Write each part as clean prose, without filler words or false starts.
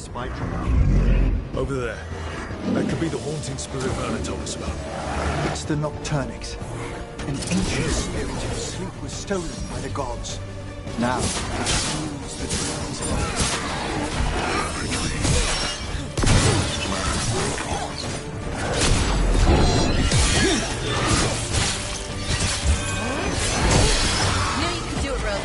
spy trap. Over there. That could be the haunting spirit Werner told us about. It's the Nocturnix. An ancient spirit whose sleep was stolen by the gods. Now, it fuels the dreams of others. Knew you could do it, Rose.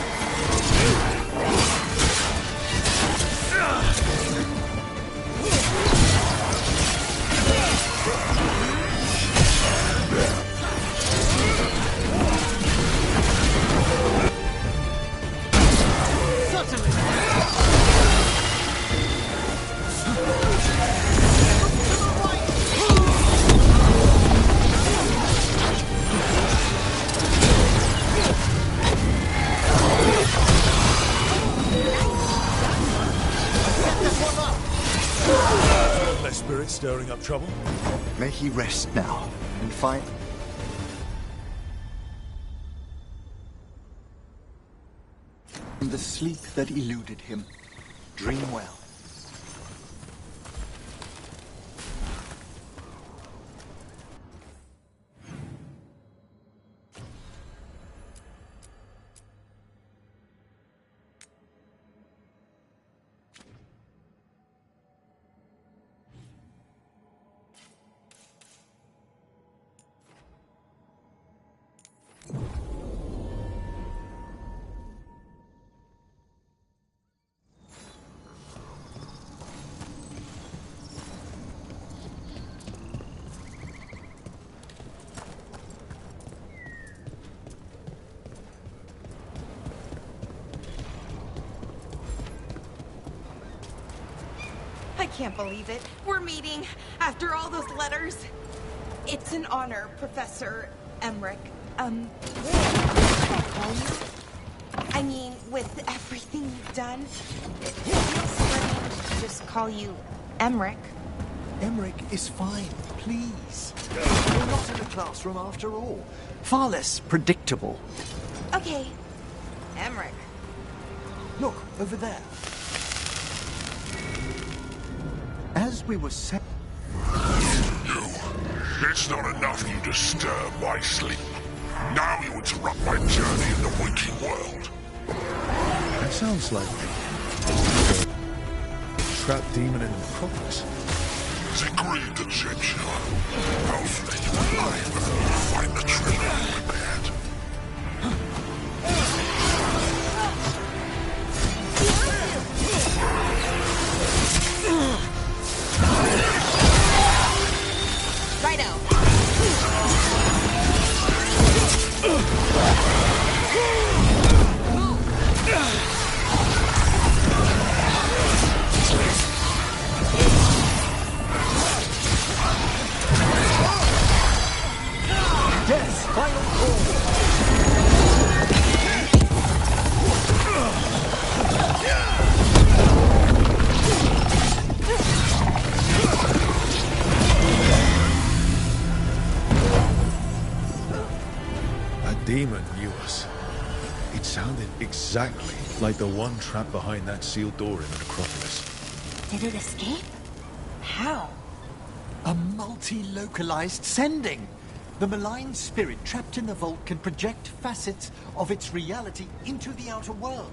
Spirit stirring up trouble? May he rest now and find... the sleep that eluded him. Dream well. I can't believe it. We're meeting after all those letters. It's an honor, Professor Emmerich. I mean, with everything you've done, it feels strange to just call you Emmerich. Emmerich is fine, please. We're not in a classroom after all. Far less predictable. Okay, Emmerich. Look, over there. As we were saying... You. It's not enough you disturb my sleep. Now you interrupt my journey in the waking world. That sounds like the trapped demon in the necropolis. The greed Egyptian. Hopefully you and I will find the treasure prepared. Righto. Yes, final call. That demon knew us. It sounded exactly like the one trapped behind that sealed door in the necropolis. Did it escape? How? A multi-localized sending. The malign spirit trapped in the vault can project facets of its reality into the outer world.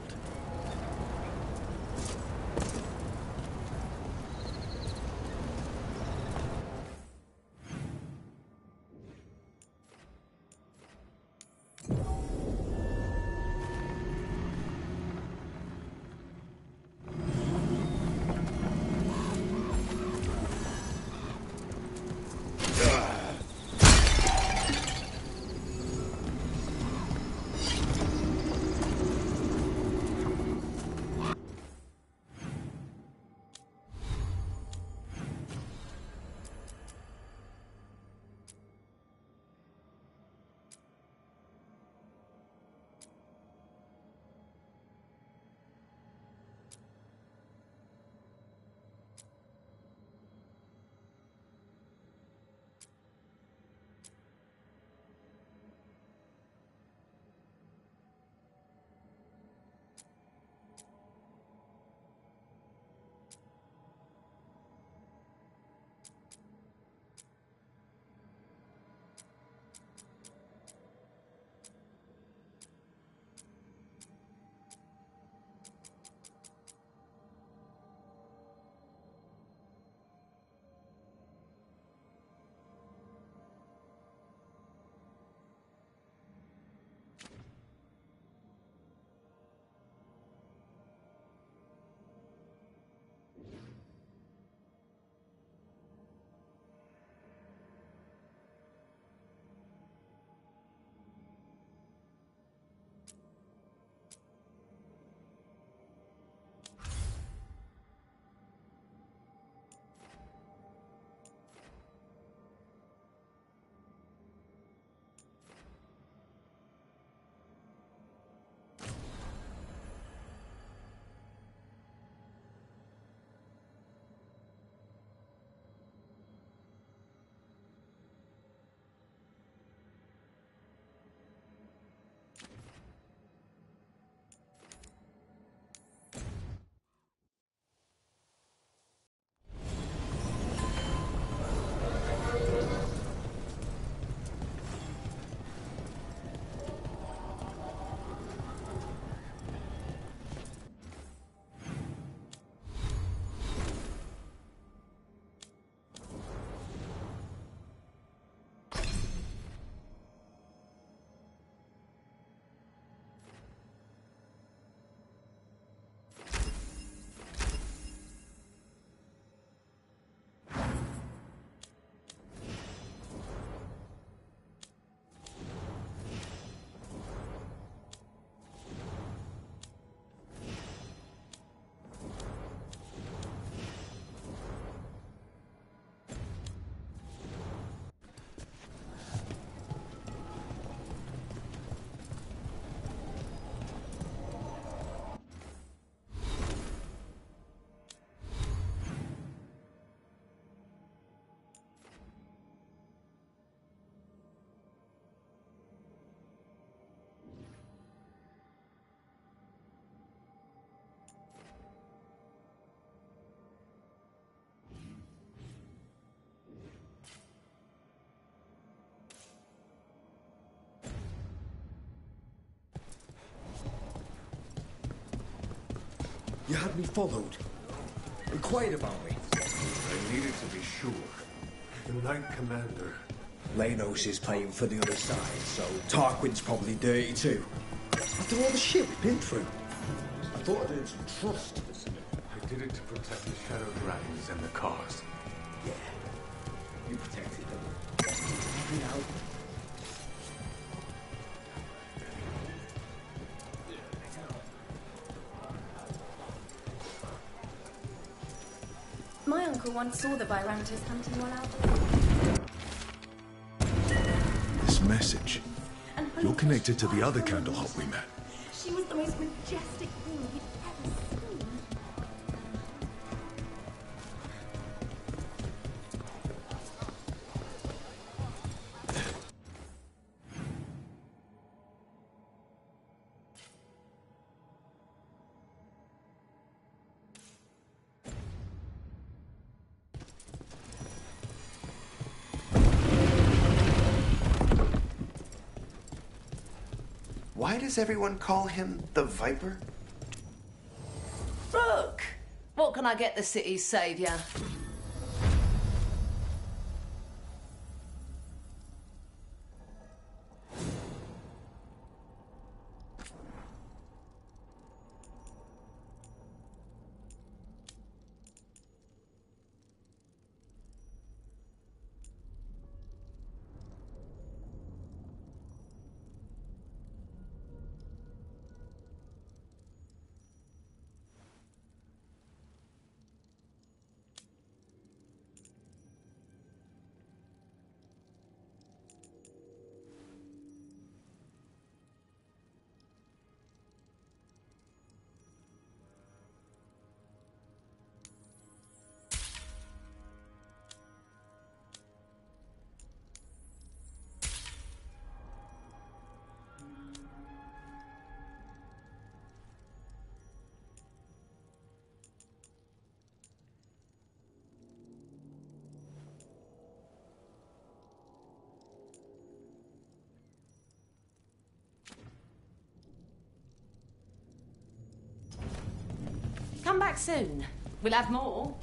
You had me followed. Inquired about me. I needed to be sure. The Knight Commander. Lanos is playing for the other side, so Tarquin's probably dirty too. After all the shit we've been through. I thought I'd earned some trust. I did it to protect the Shadow Dragons and the cause. Yeah, you protected them. You know. My uncle once saw the Virantas hunting while out there. This message. And You're connected to the other Candlehop we met. she was the most majestic thing he'd ever seen. Why does everyone call him the Viper? Rook! What can I get the city's saviour? Come back soon. We'll have more.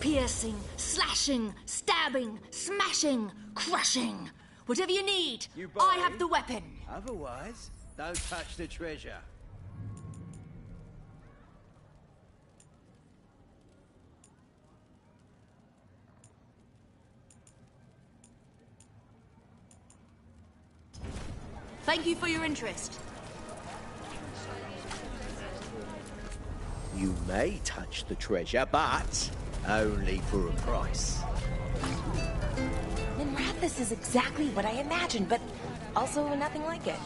Piercing, slashing, stabbing, smashing, crushing. Whatever you need, I have the weapon. Otherwise, don't touch the treasure. Thank you for your interest. You may touch the treasure, but only for a price. Minrathous is exactly what I imagined, but also nothing like it.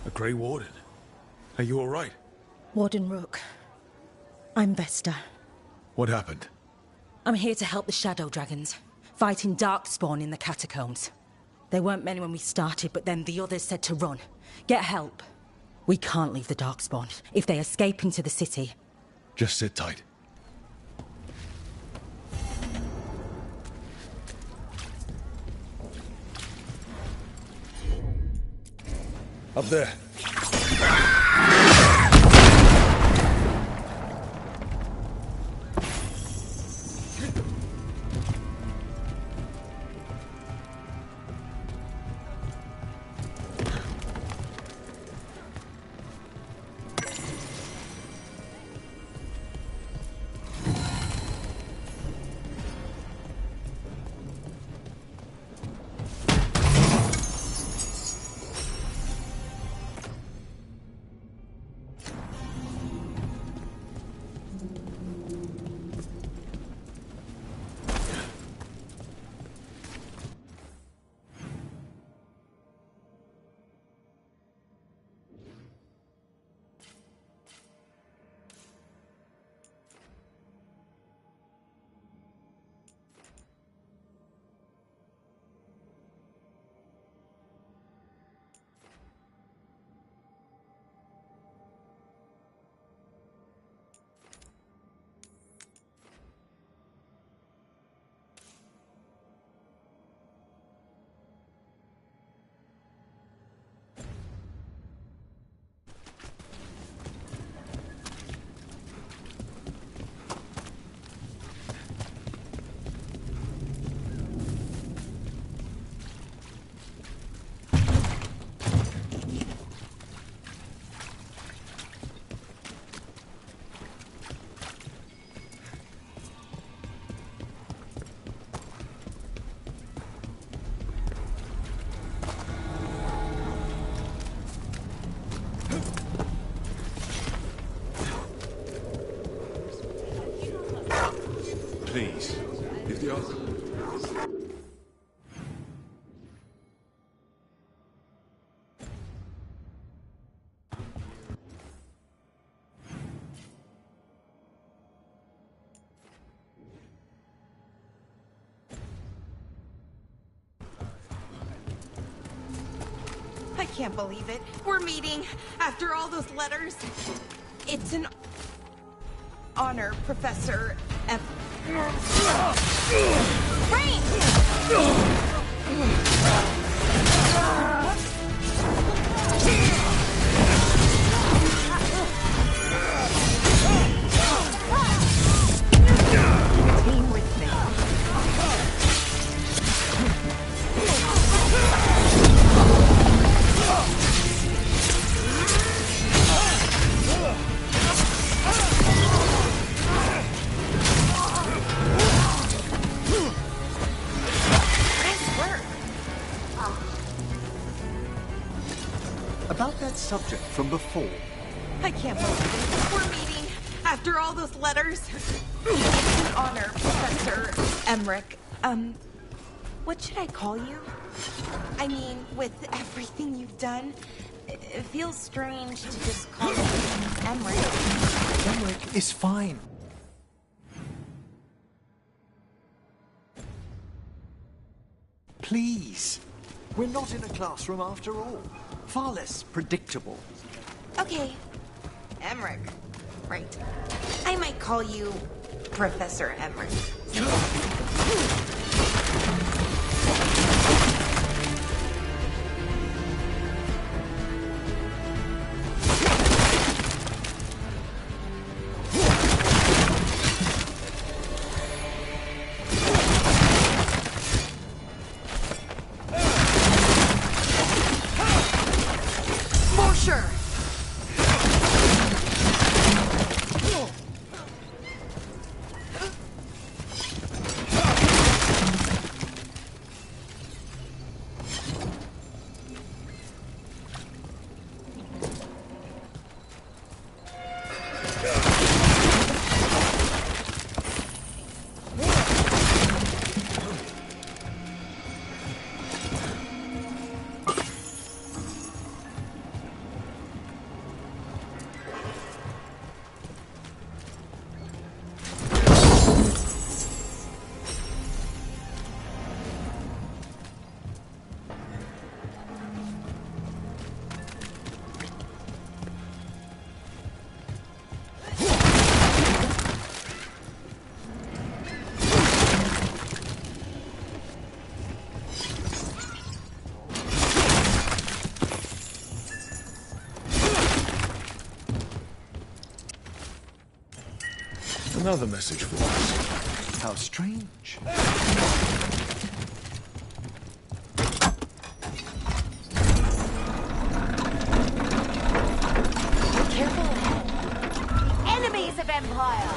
A Grey Warden. Are you all right? Warden Rook. I'm Vesta. What happened? I'm here to help the Shadow Dragons, fighting Darkspawn in the catacombs. There weren't many when we started, but then the others said to run. Get help. We can't leave the Darkspawn. If they escape into the city... Just sit tight. Up there. I can't believe it. We're meeting after all those letters. It's an honor, Professor M. Rain! Team with me. About that subject from before. I can't believe it. We're meeting after all those letters. It's an honor, Professor Emmerich. What should I call you? I mean, with everything you've done, it feels strange to just call you Emmerich. Emmerich is fine. Please. We're not in a classroom after all. Far less predictable. Okay. Emmerich. Right. I might call you Professor Emmerich. Another message for us. How strange. Careful ahead. Enemies of Empire!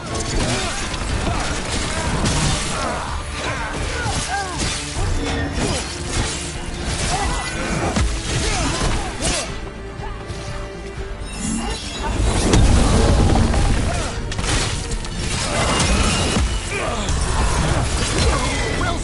Well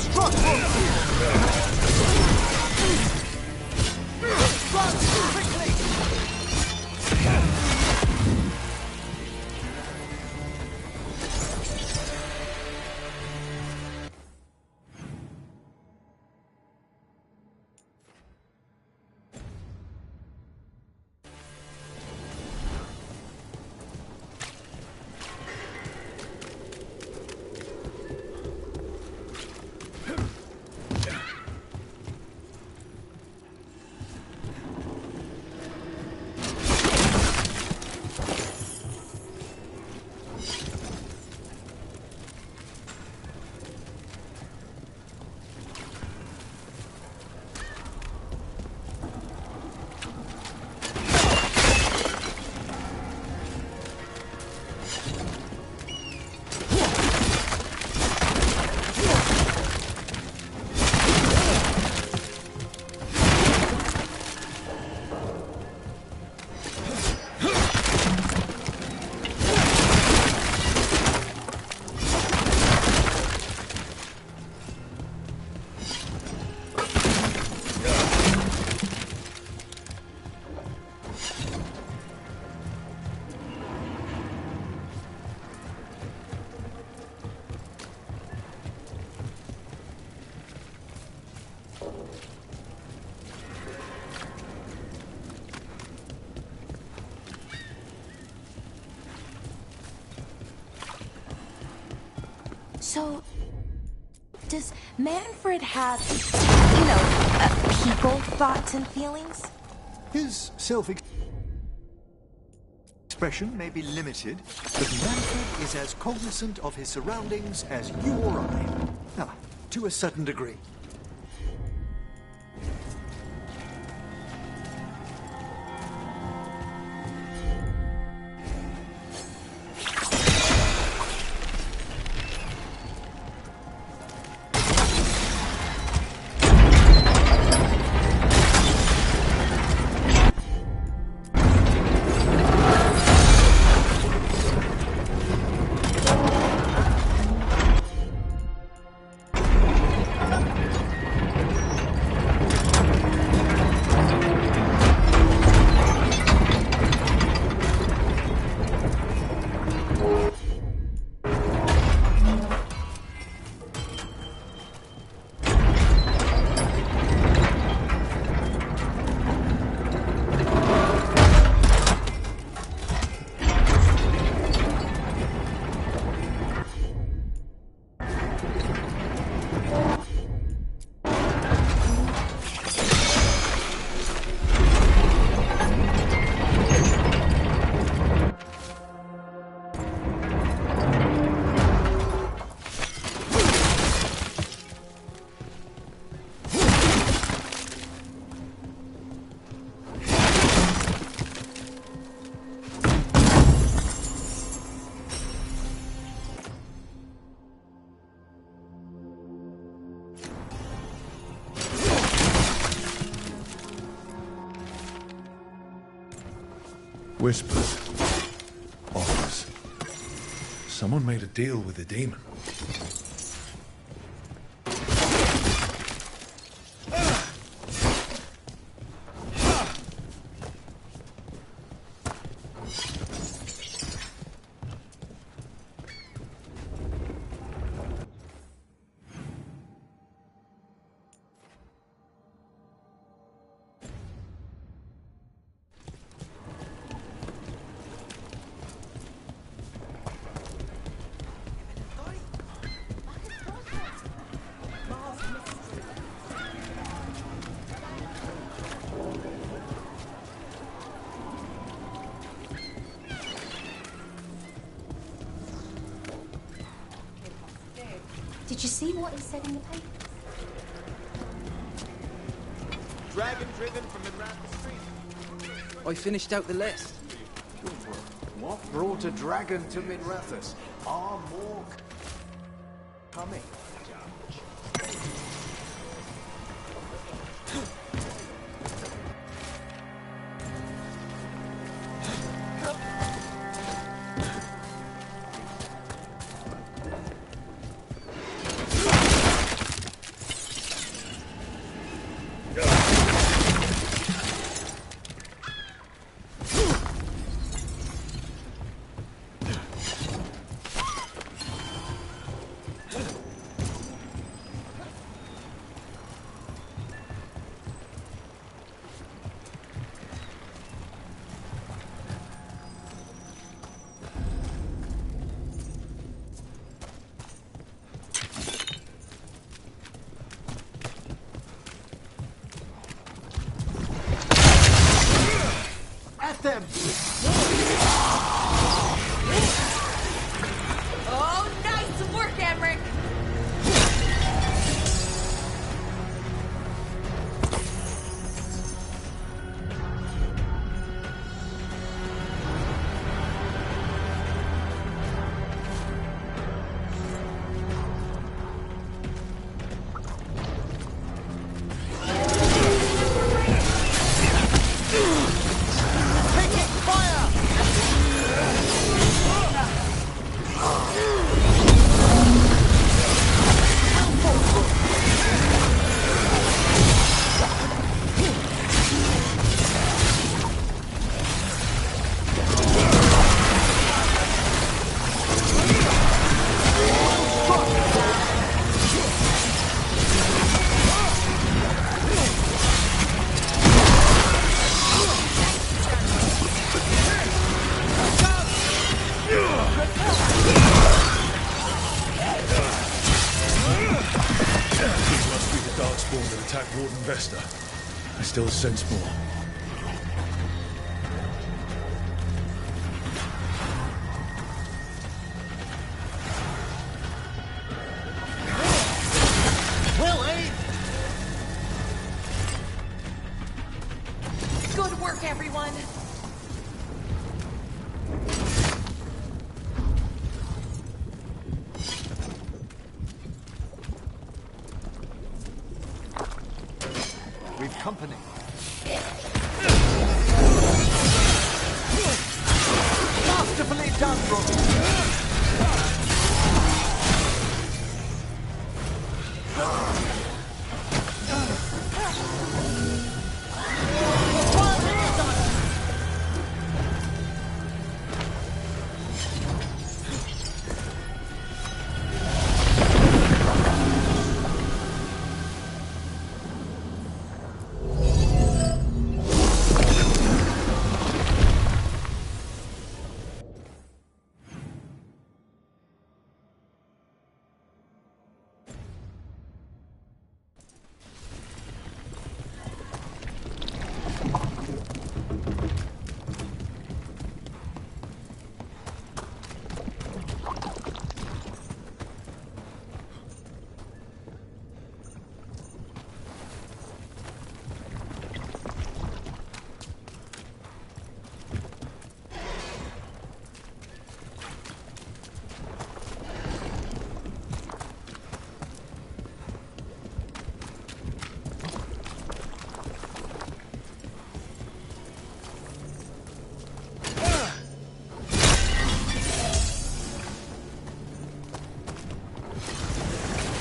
So, does Manfred have, people, thoughts, and feelings? His self-expression may be limited, but Manfred is as cognizant of his surroundings as you or I. To a certain degree. Whispers. Offers. Someone made a deal with the demon. Did you see what he said in the paper? Dragon driven from Minrath's Street. I finished out the list. Good work. What brought a dragon to Minrathus? Are more coming? Them. Oh, nice work, Emmerich! Fire! spawn that attacked Warden Vesta. I still sense more. Well aimed! Good work, everyone! We've company. Masterfully done, Robbie.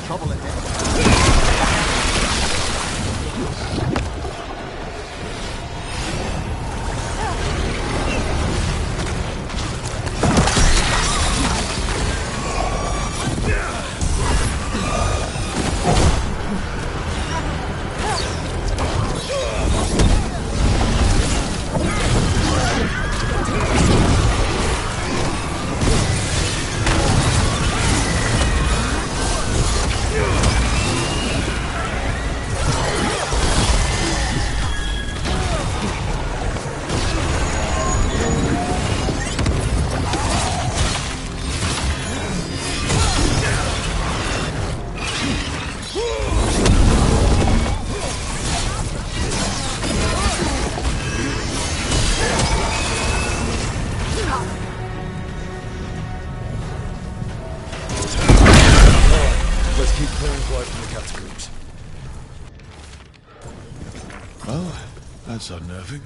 Trouble ahead. Let's keep clearing quiet from the catacombs. Well, that's unnerving.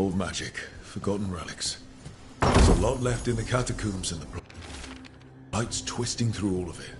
Old magic, forgotten relics. There's a lot left in the catacombs and the light's twisting through all of it.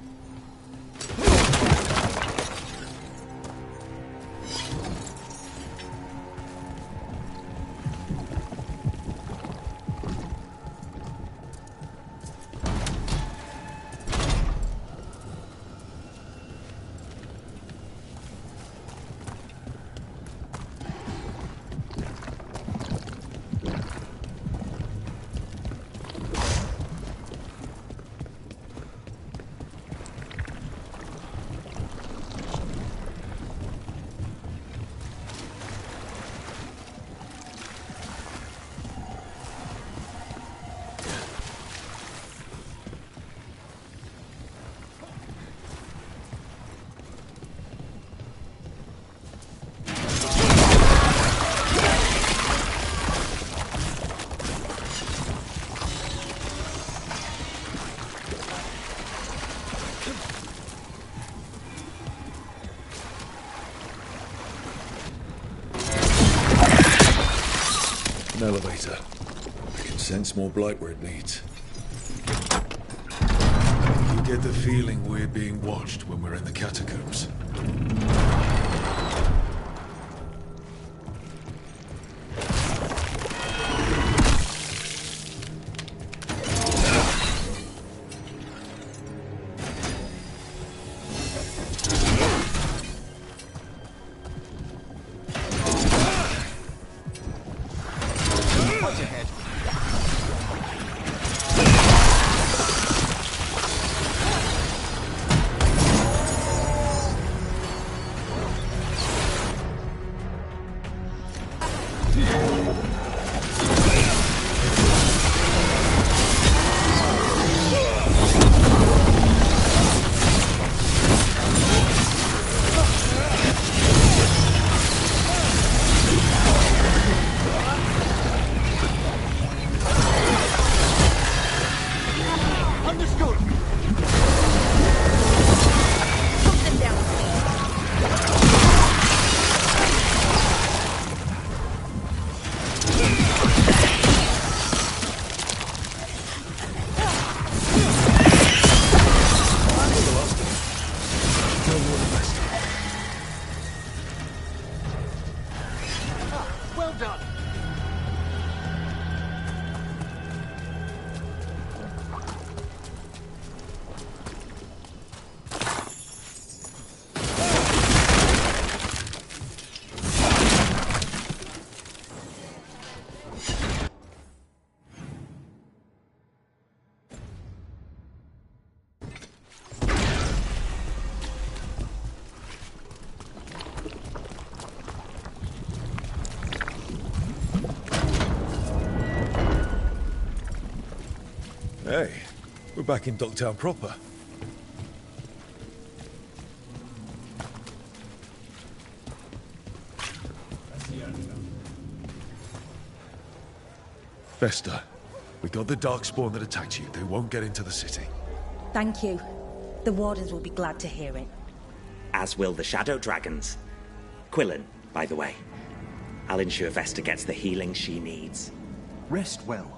An elevator. I can sense more blight where it needs. You get the feeling we're being watched when we're in the catacombs. Hey, we're back in Docktown proper. Vesta, we got the Darkspawn that attacked you. They won't get into the city. Thank you. The Wardens will be glad to hear it. As will the Shadow Dragons. Quillen, by the way. I'll ensure Vesta gets the healing she needs. Rest well.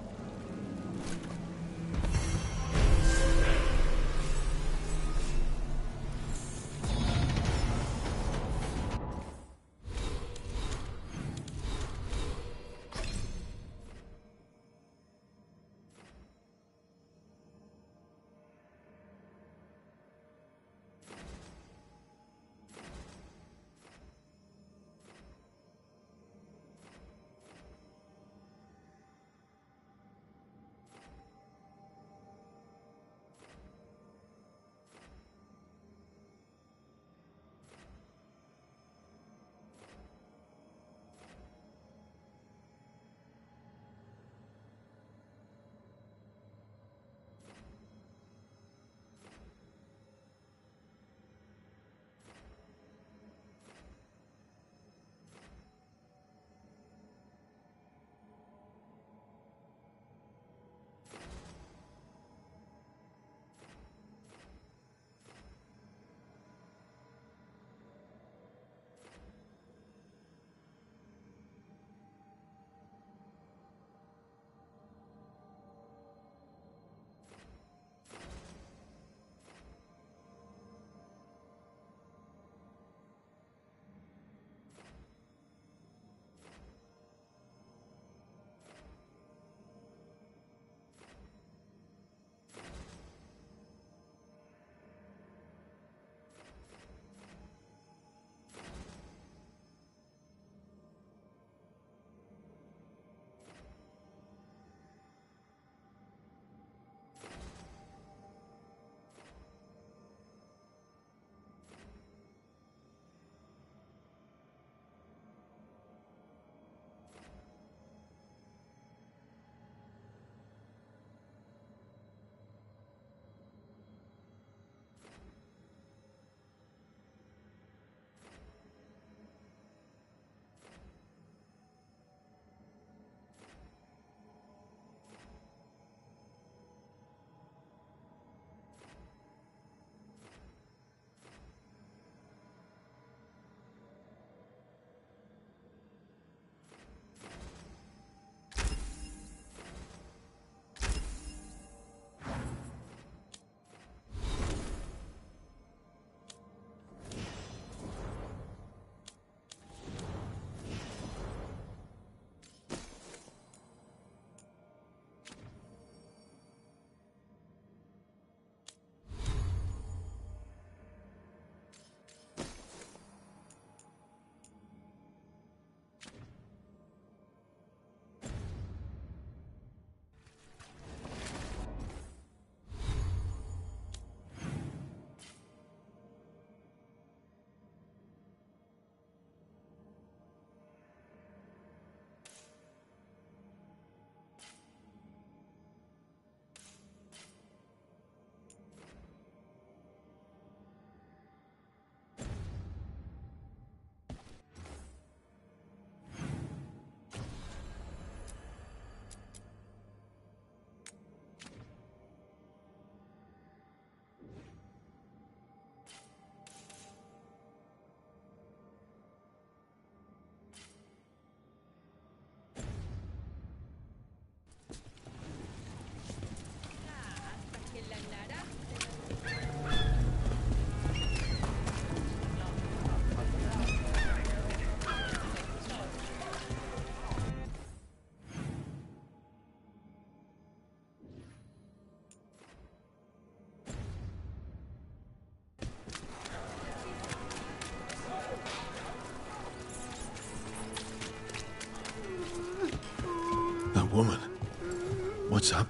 What's up?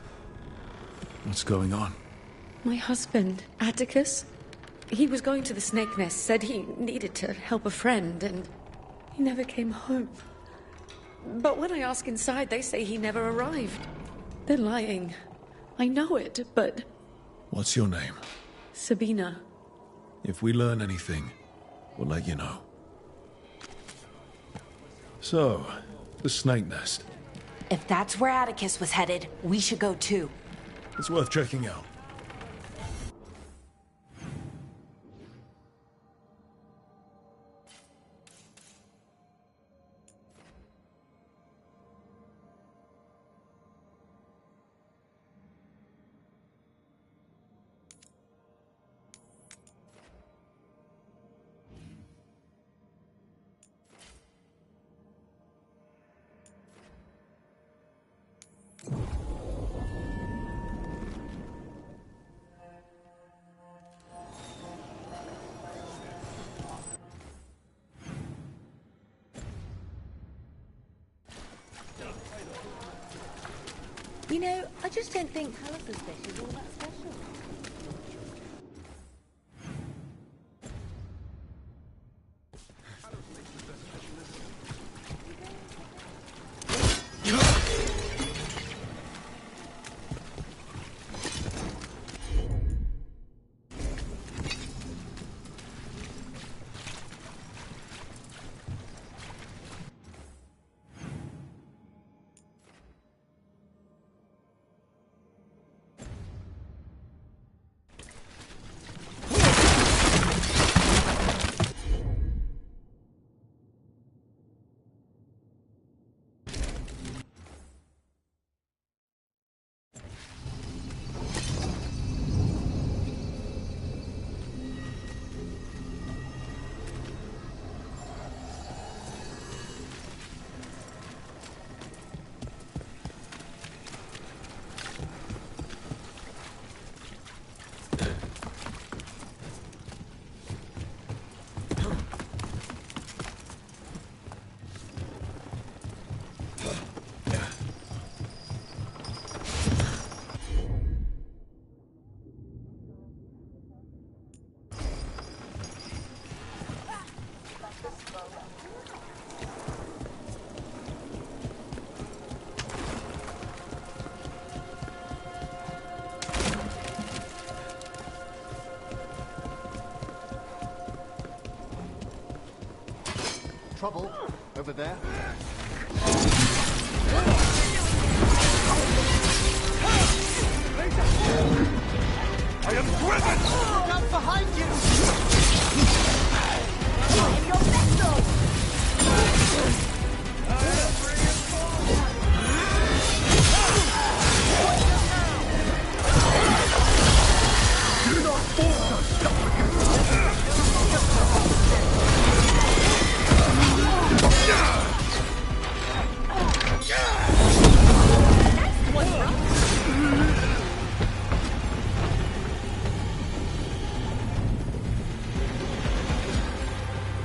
What's going on? My husband, Atticus, he was going to the Snake Nest, said he needed to help a friend, and he never came home. But when I ask inside, they say he never arrived. They're lying. I know it, but... What's your name? Sabina. If we learn anything, we'll let you know. So, the Snake Nest. If that's where Atticus was headed, we should go too. It's worth checking out. You know, I just don't think Palace's fish is all that special. Trouble over there. I am driven! Look out behind you! Your vessel! Do not force us!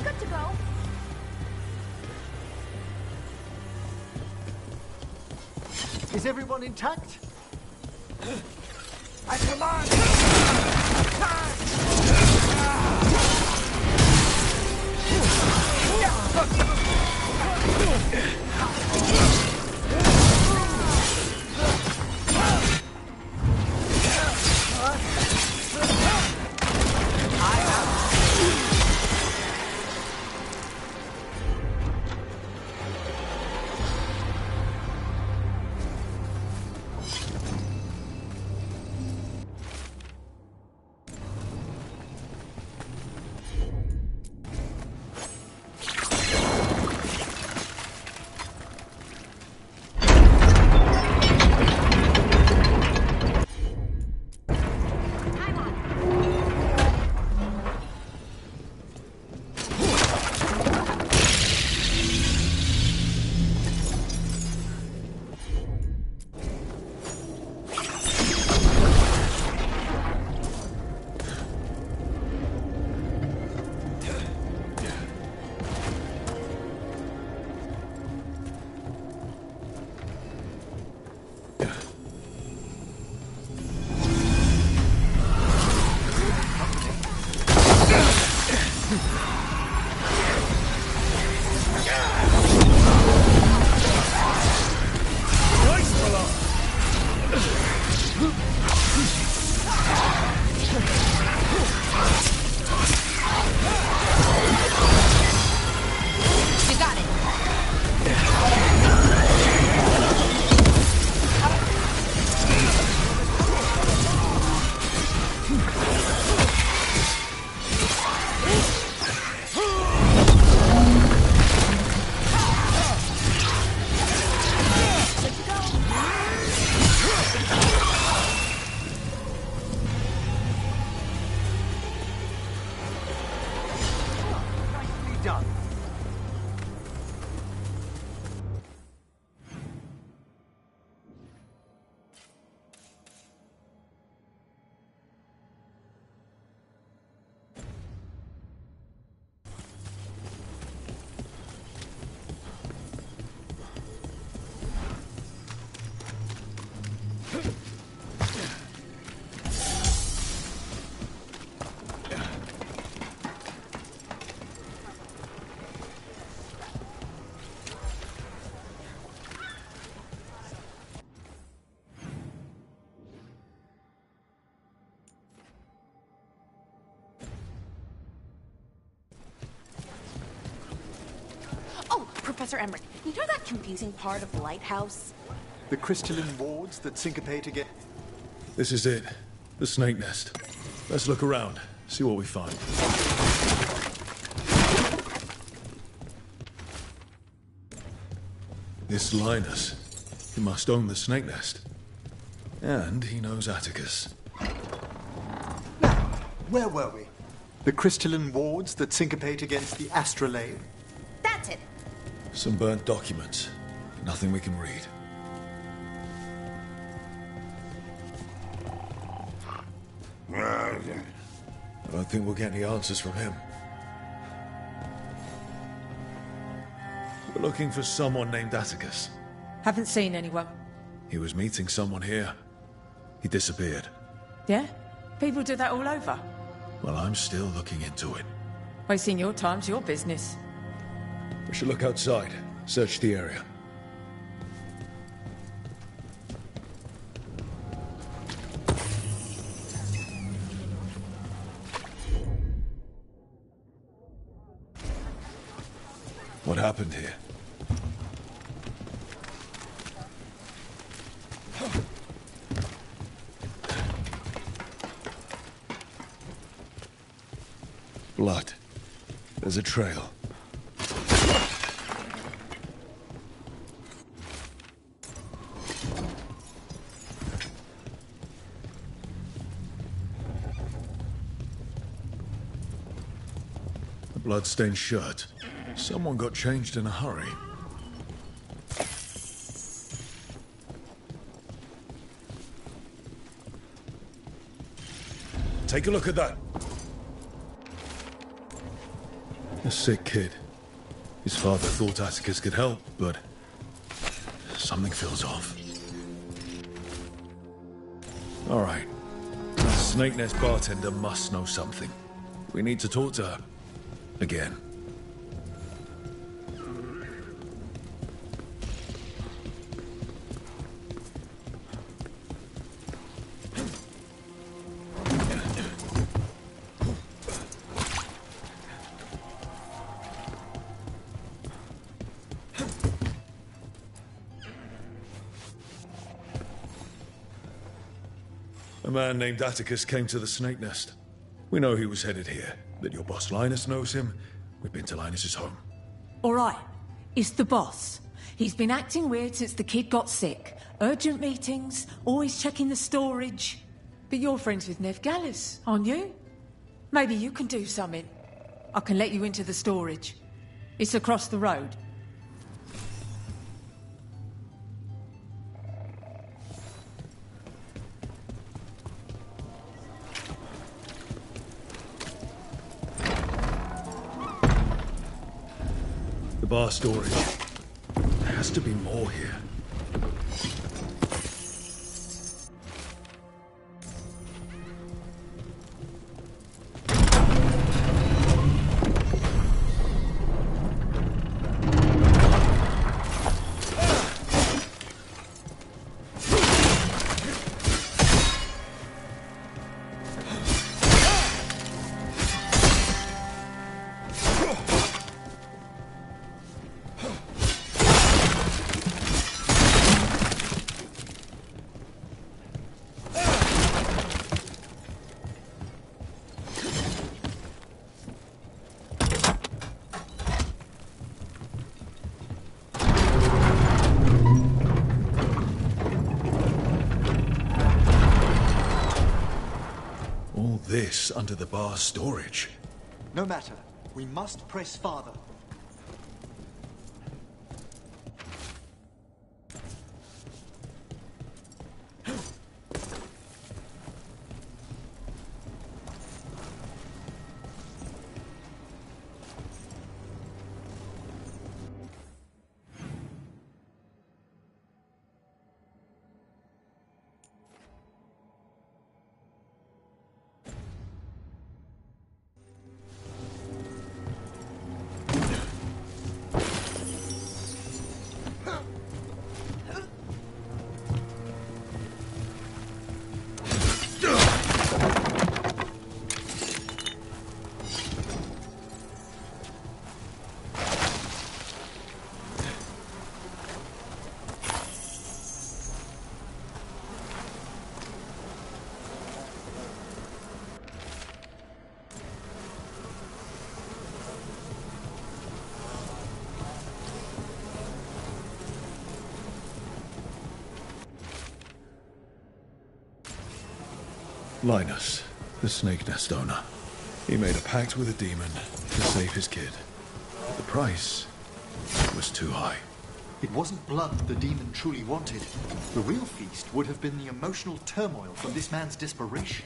Good to go. Is everyone intact? I command! Professor Emmerich, you know that confusing part of the lighthouse? The crystalline wards that syncopate again. This is it. The snake nest. Let's look around, see what we find. This Linus. He must own the snake nest. And he knows Atticus. Now, where were we? The crystalline wards that syncopate against the astrolabe? That's it. Some burnt documents. Nothing we can read. I don't think we'll get any answers from him. We're looking for someone named Atticus. Haven't seen anyone. He was meeting someone here. He disappeared. Yeah? People do that all over. Well, I'm still looking into it. Wasting your time's your business. We should look outside. Search the area. What happened here? Blood. There's a trail. A blood-stained shirt. Someone got changed in a hurry. Take a look at that. A sick kid. His father thought Atticus could help, but something feels off. All right. The Snake Nest bartender must know something. We need to talk to her. Again. A man named Atticus came to the Snake Nest. We know he was headed here, that your boss Linus knows him. We've been to Linus's home. All right, it's the boss. He's been acting weird since the kid got sick. Urgent meetings, always checking the storage. But you're friends with Nev Gallus, aren't you? Maybe you can do something. I can let you into the storage. It's across the road. Bar storage. There has to be more here. This under the bar storage. No matter. We must press farther. Linus, the snake nest owner. He made a pact with a demon to save his kid. But the price was too high. It wasn't blood the demon truly wanted. The real feast would have been the emotional turmoil from this man's desperation.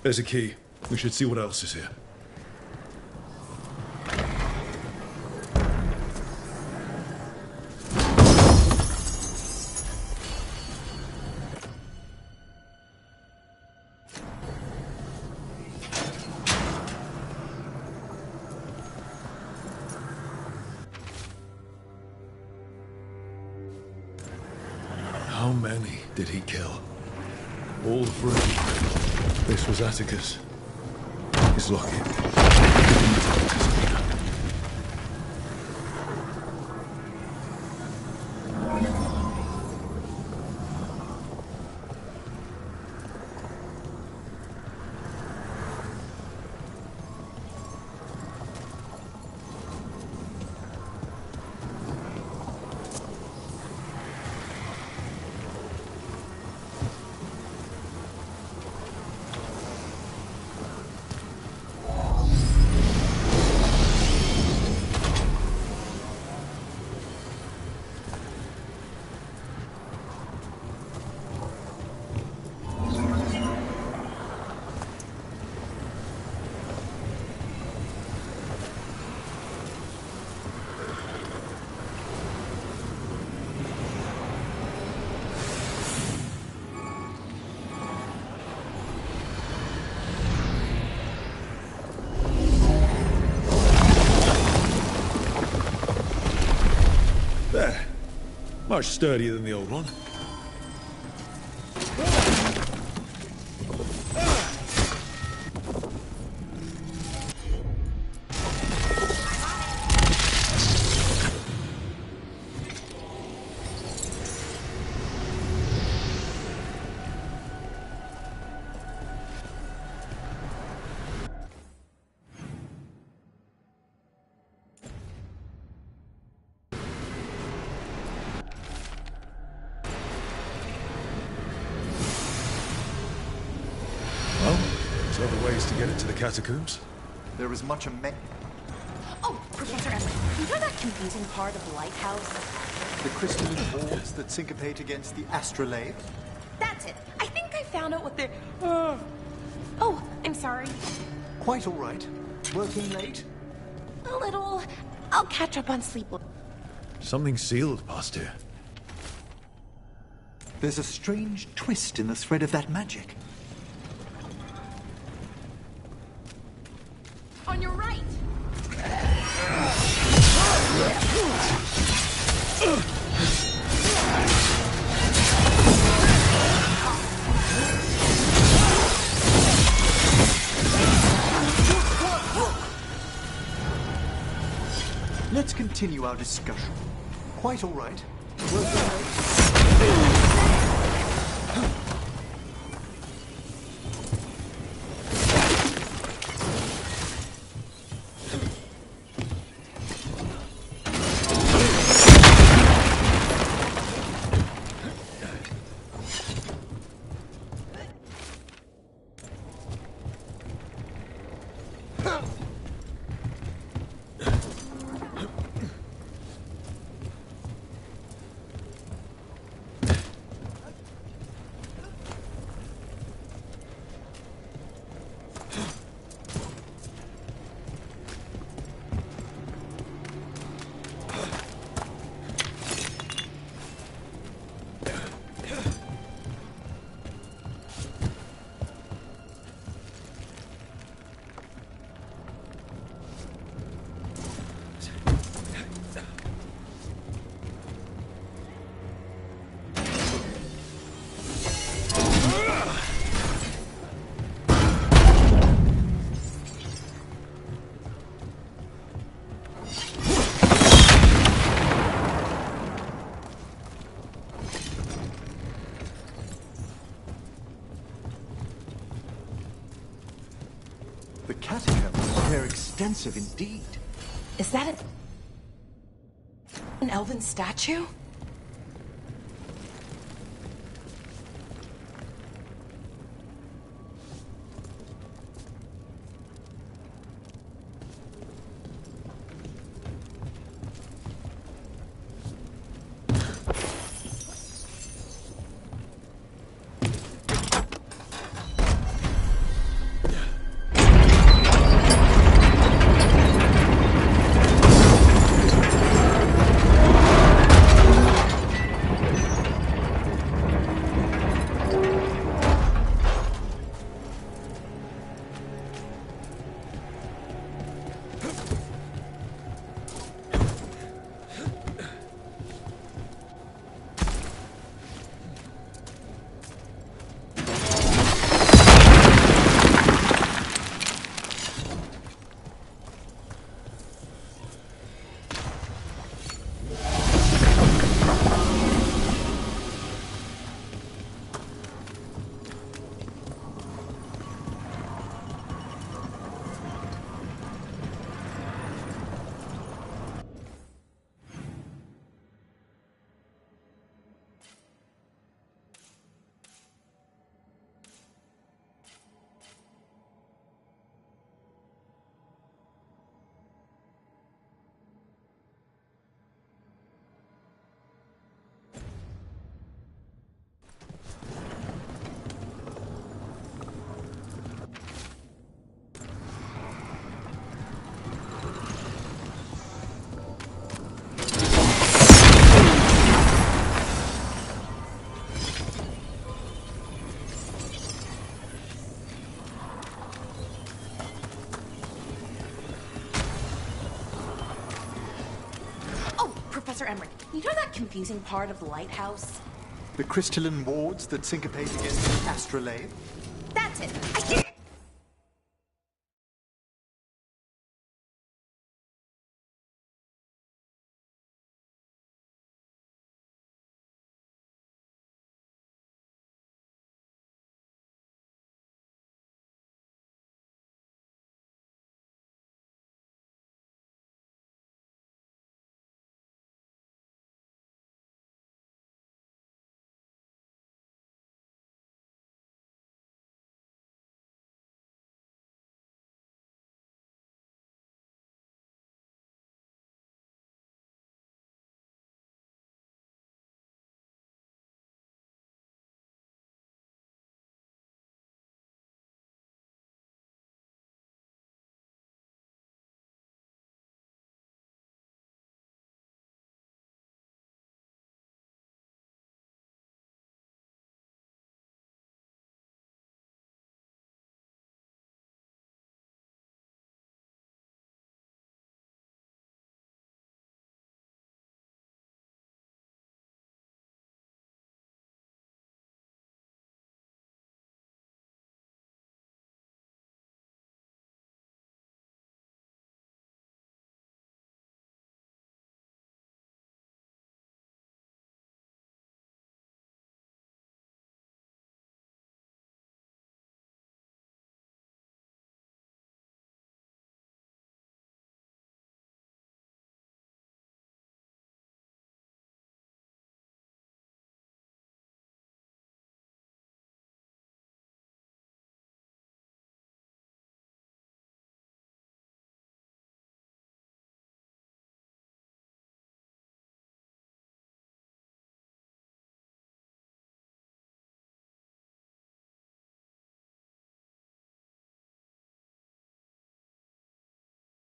There's a key. We should see what else is here. How many did he kill? All three. This was Atticus. His locket. There. Much sturdier than the old one. Other ways to get into the catacombs? There is much Oh, Professor Emmerich, you know that confusing part of the lighthouse? The crystalline orbs that syncopate against the astrolabe? That's it. I think I found out what they're... Oh, I'm sorry. Quite all right. Working late? A little. I'll catch up on sleep. Something sealed past here. There's a strange twist in the thread of that magic. On your right. Let's continue our discussion. Quite all right. The catacombs, they're extensive indeed. Is that an elven statue? Professor Emmerich, you know that confusing part of the lighthouse? The crystalline wards that syncopate against the astrolabe? That's it. I get it.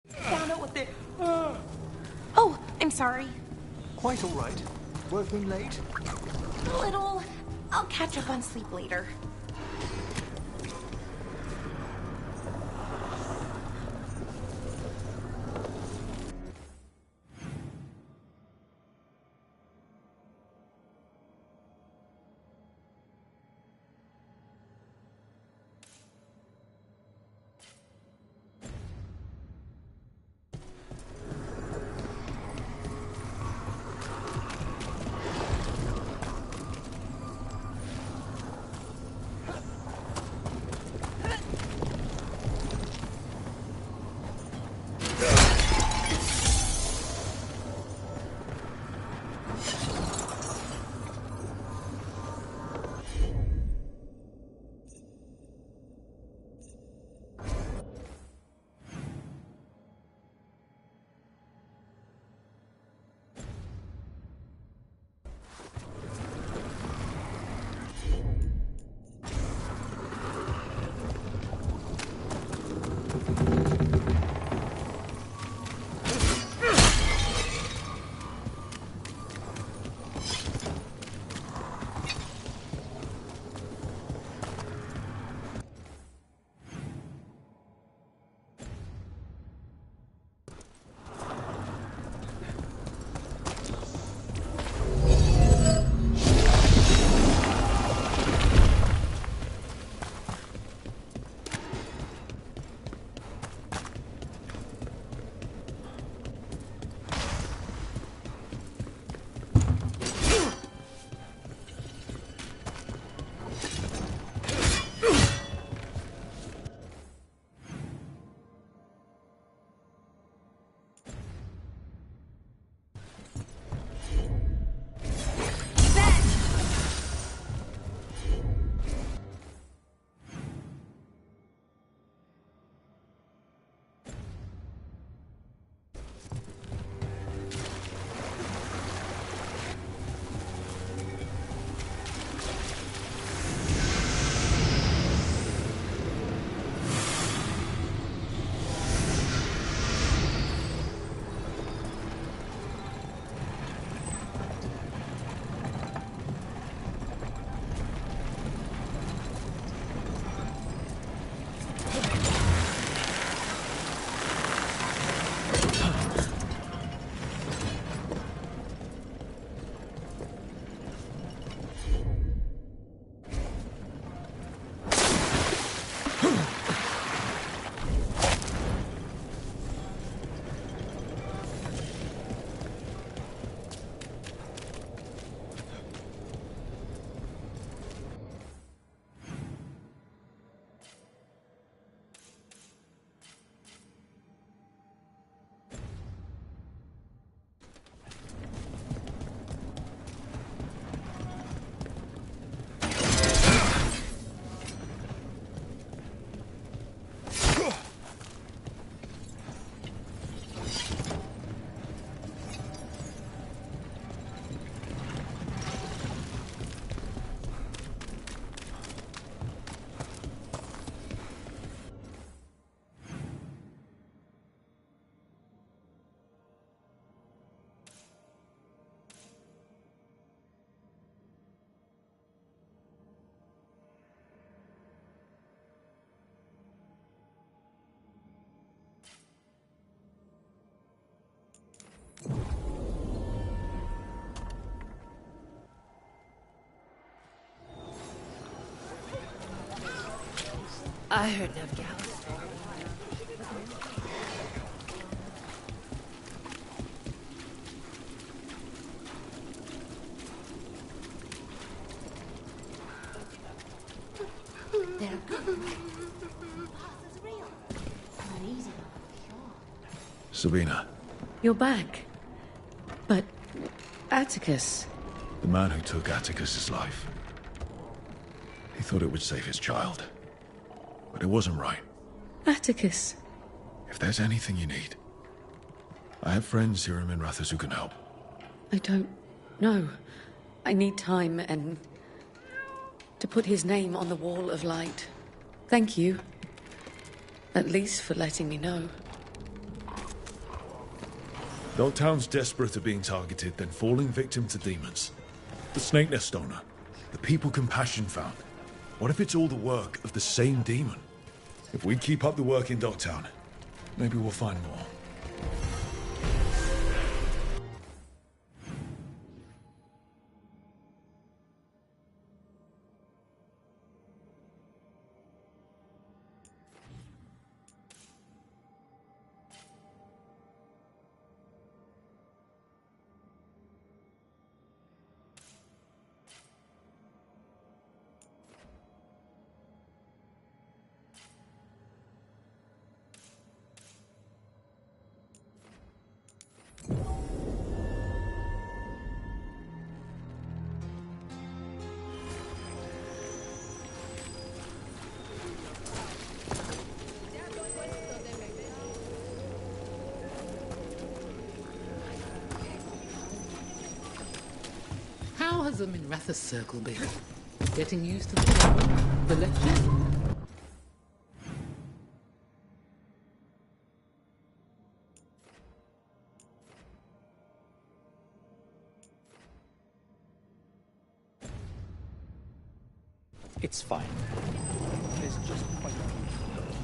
Found out what they... Oh, I'm sorry. Quite all right. Working late? A little. I'll catch up on sleep later. I heard Nevgalis. They're good. Is real. Uneasy, sure. Sabina, You're back. But Atticus. the man who took Atticus's life. He thought it would save his child. But it wasn't right. Atticus. If there's anything you need, I have friends here in Minrathous who can help. I don't know. I need time and to put his name on the wall of light. Thank you. At least for letting me know. Dogtown's desperate at being targeted, then falling victim to demons. The Snake Nest owner, the people Compassion found. What if it's all the work of the same demon? If we keep up the work in Dogtown, maybe we'll find more. How has the Minrathous circle been? Getting used to the lectures? It's fine. There's just quite a few birds.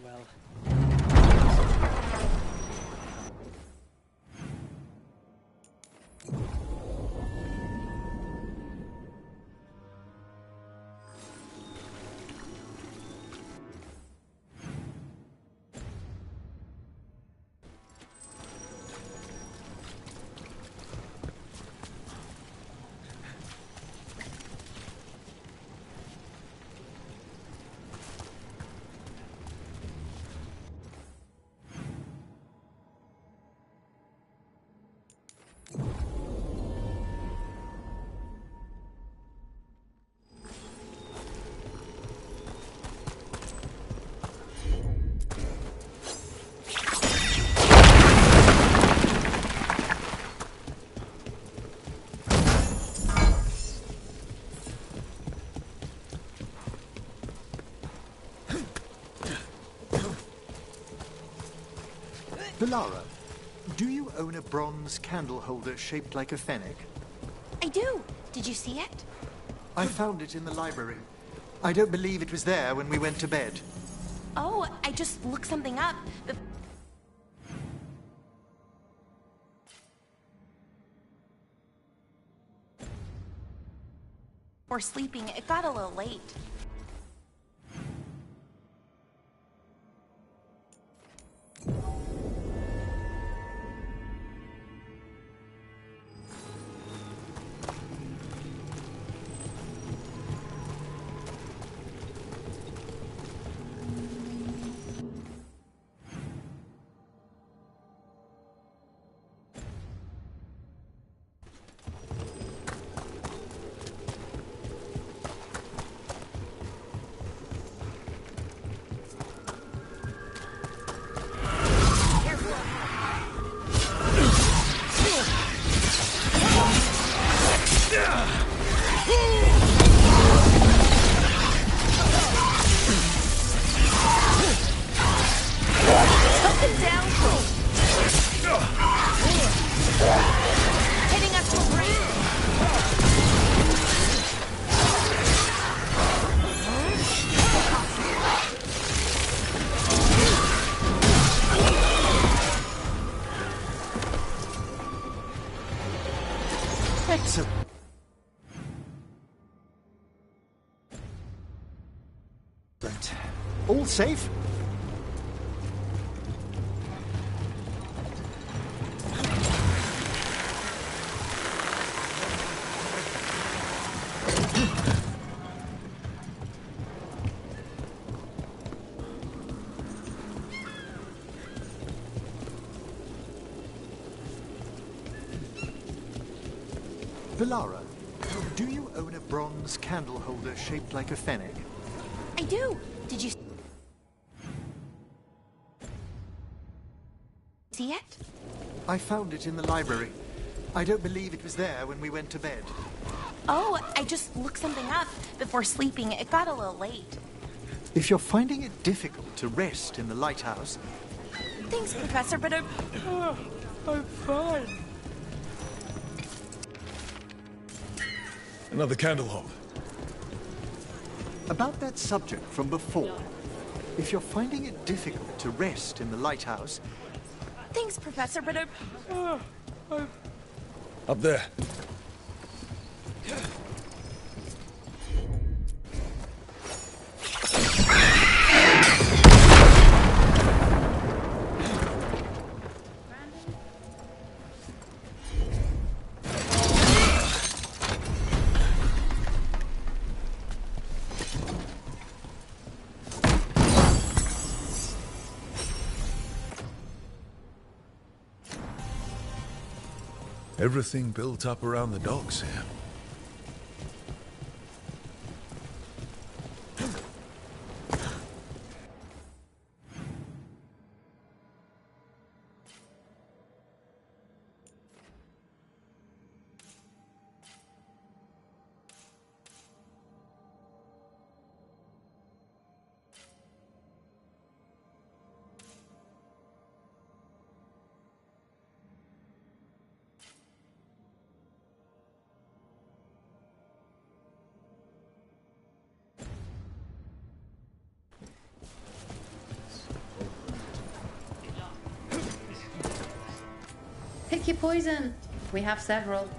Well... Valara, do you own a bronze candle holder shaped like a fennec? I do. Did you see it? I found it in the library. I don't believe it was there when we went to bed. Oh, I just looked something up. Before sleeping, it got a little late. Excellent. All safe? Pilara, do you own a bronze candle holder shaped like a fennec? I do. Did you see it? I found it in the library. I don't believe it was there when we went to bed. Oh, I just looked something up before sleeping. It got a little late. If you're finding it difficult to rest in the lighthouse... Thanks, Professor, but I'm fine. Another candle hop. About that subject from before. If you're finding it difficult to rest in the lighthouse... Thanks, Professor, but I'm Up there. Everything built up around the docks here. Pick your poison. We have several.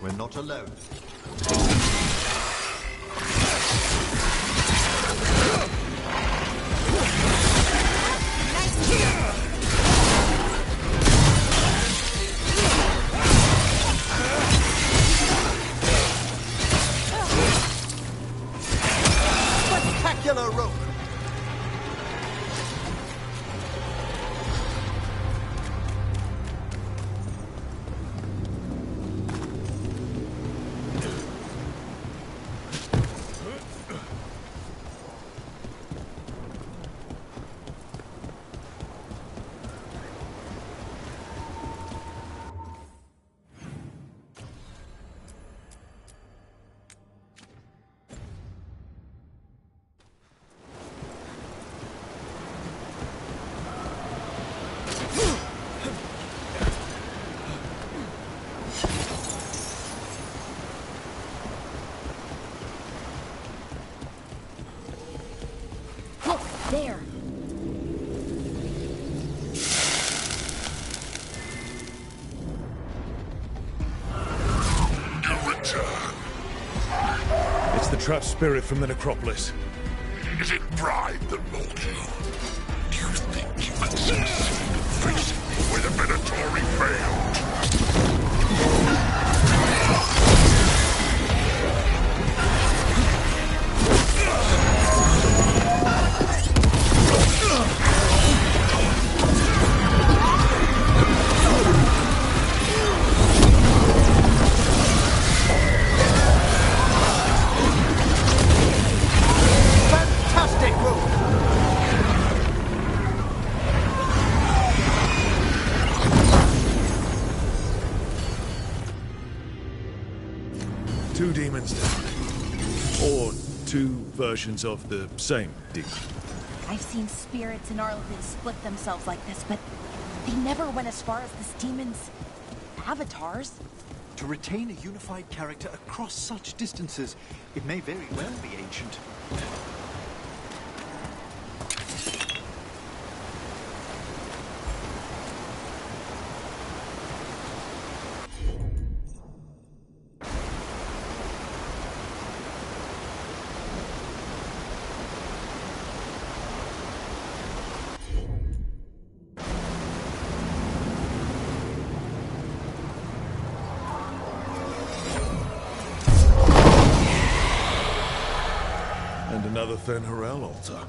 We're not alone. Spectacular rope! There. It's the trapped spirit from the necropolis. Is it pride that mold you? Do you think you can succeed in facing me where the Minotauri failed? Fantastic move! Two demons down. Or two versions of the same demon. I've seen spirits in Arlington split themselves like this, but they never went as far as this demon's avatars. To retain a unified character across such distances, it may very well be ancient. And another Thenharel altar.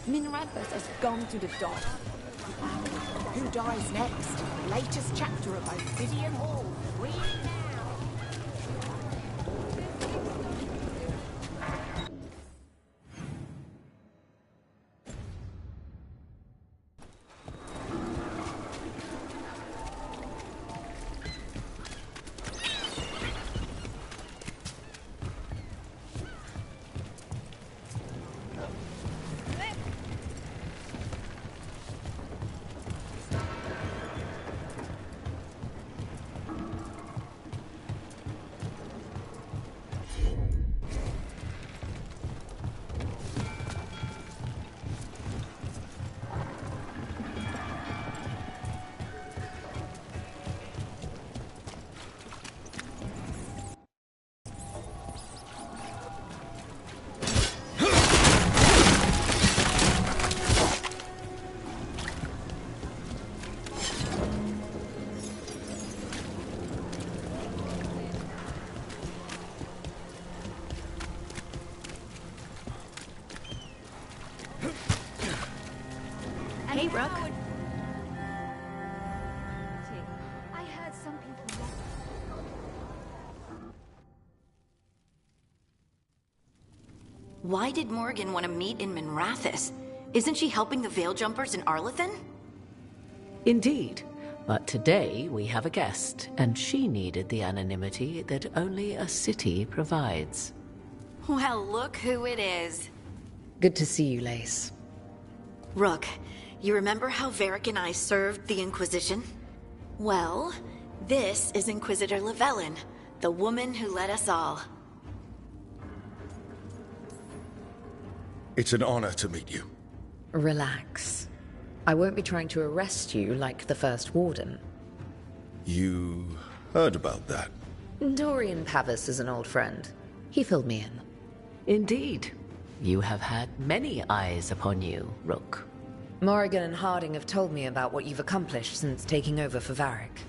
Minrathus has gone to the dark. Who dies next? Latest chapter of Obsidian Hall. Read now. Hey, Rook. I heard some people. Why did Morgan want to meet in Minrathus? Isn't she helping the Veil Jumpers in Arlathan? Indeed. But today we have a guest, and she needed the anonymity that only a city provides. Well, look who it is. Good to see you, Lace. Rook, you remember how Varric and I served the Inquisition? Well, this is Inquisitor Llewellyn, the woman who led us all. It's an honor to meet you. Relax. I won't be trying to arrest you like the First Warden. You heard about that? Dorian Pavis is an old friend. He filled me in. Indeed. You have had many eyes upon you, Rook. Morrigan and Harding have told me about what you've accomplished since taking over for Varric.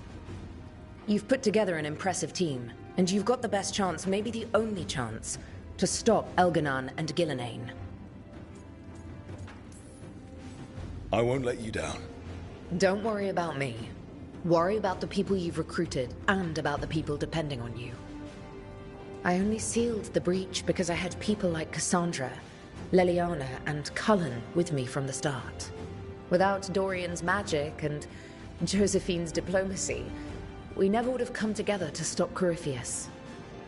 You've put together an impressive team, and you've got the best chance, maybe the only chance, to stop Elganon and Gillenane. I won't let you down. Don't worry about me. Worry about the people you've recruited, and about the people depending on you. I only sealed the breach because I had people like Cassandra, Leliana, and Cullen with me from the start. Without Dorian's magic and Josephine's diplomacy, we never would have come together to stop Corypheus.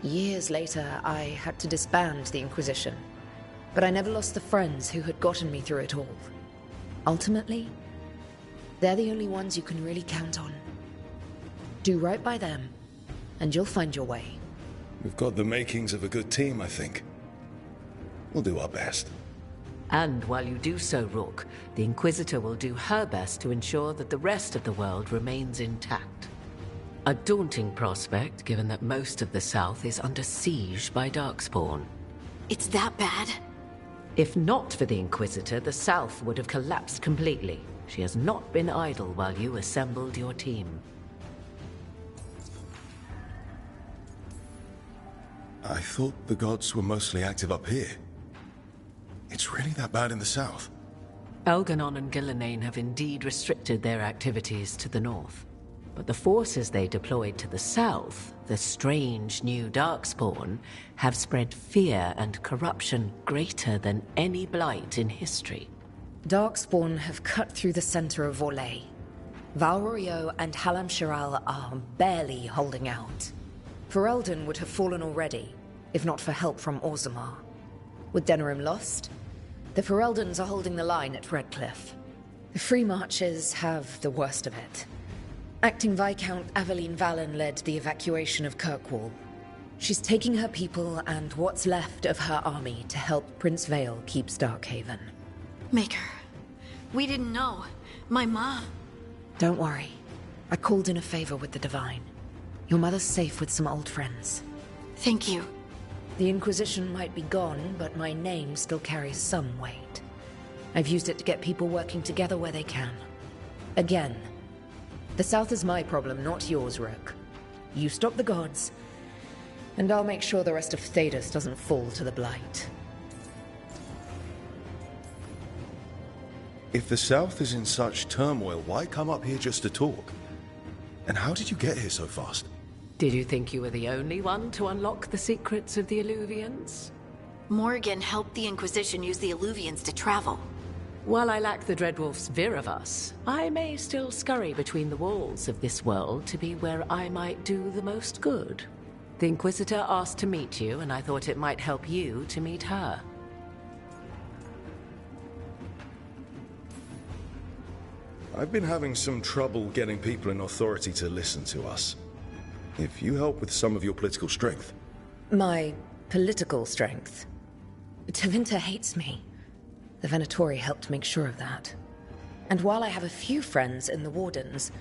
Years later, I had to disband the Inquisition, but I never lost the friends who had gotten me through it all. Ultimately, they're the only ones you can really count on. Do right by them, and you'll find your way. We've got the makings of a good team, I think. We'll do our best. And while you do so, Rook, the Inquisitor will do her best to ensure that the rest of the world remains intact. A daunting prospect, given that most of the South is under siege by Darkspawn. It's that bad? If not for the Inquisitor, the South would have collapsed completely. She has not been idle while you assembled your team. I thought the gods were mostly active up here. It's really that bad in the south? Elganon and Gillenane have indeed restricted their activities to the north. But the forces they deployed to the south, the strange new Darkspawn, have spread fear and corruption greater than any blight in history. Darkspawn have cut through the center of Orlais. Val Royeaux and Halam Shiral are barely holding out. Ferelden would have fallen already, if not for help from Orzammar. With Denerim lost, the Fereldans are holding the line at Redcliffe. The Free Marches have the worst of it. Acting Viscount Aveline Valen led the evacuation of Kirkwall. She's taking her people and what's left of her army to help Prince Vale keep Starkhaven. Maker, we didn't know. My mom... Don't worry. I called in a favor with the Divine. Your mother's safe with some old friends. Thank you. The Inquisition might be gone, but my name still carries some weight. I've used it to get people working together where they can. Again, the South is my problem, not yours, Rook. You stop the gods, and I'll make sure the rest of Thedas doesn't fall to the Blight. If the South is in such turmoil, why come up here just to talk? And how did you get here so fast? Did you think you were the only one to unlock the secrets of the Illuvians? Morrigan helped the Inquisition use the Illuvians to travel. While I lack the Dreadwolf's Vir of us, I may still scurry between the walls of this world to be where I might do the most good. The Inquisitor asked to meet you, and I thought it might help you to meet her. I've been having some trouble getting people in authority to listen to us. If you help with some of your political strength. My political strength? Tevinter hates me. The Venatori helped make sure of that. And while I have a few friends in the Wardens,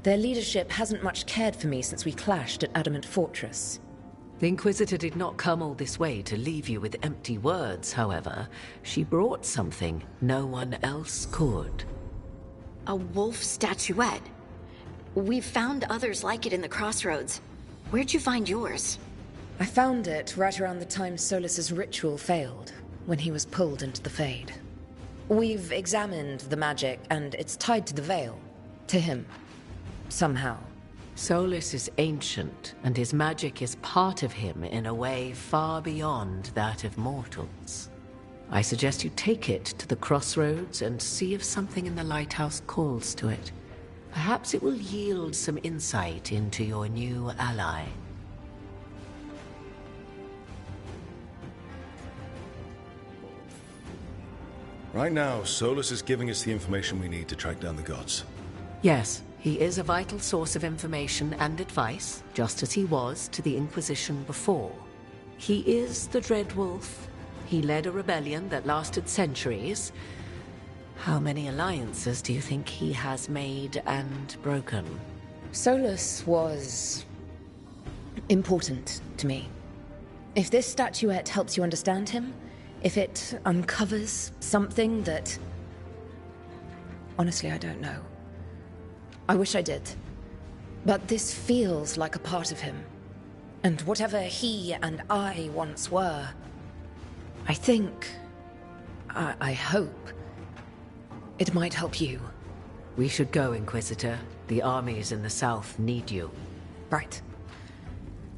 their leadership hasn't much cared for me since we clashed at Adamant Fortress. The Inquisitor did not come all this way to leave you with empty words, however. She brought something no one else could. A wolf statuette. We've found others like it in the crossroads. Where'd you find yours? I found it right around the time Solus's ritual failed, when he was pulled into the Fade. We've examined the magic, and it's tied to the Veil. To him. Somehow. Solus is ancient, and his magic is part of him in a way far beyond that of mortals. I suggest you take it to the crossroads and see if something in the lighthouse calls to it. Perhaps it will yield some insight into your new ally. Right now, Solus is giving us the information we need to track down the gods. Yes, he is a vital source of information and advice, just as he was to the Inquisition before. He is the Dreadwolf. He led a rebellion that lasted centuries. How many alliances do you think he has made and broken? Solus was important to me. If this statuette helps you understand him, if it uncovers something that... Honestly, I don't know. I wish I did. But this feels like a part of him. And whatever he and I once were, I think... I hope... it might help you. We should go, Inquisitor. The armies in the south need you. Right.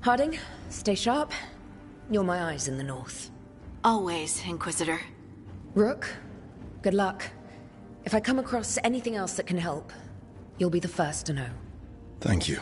Harding, stay sharp. You're my eyes in the north. Always, Inquisitor. Rook, good luck. If I come across anything else that can help, you'll be the first to know. Thank you.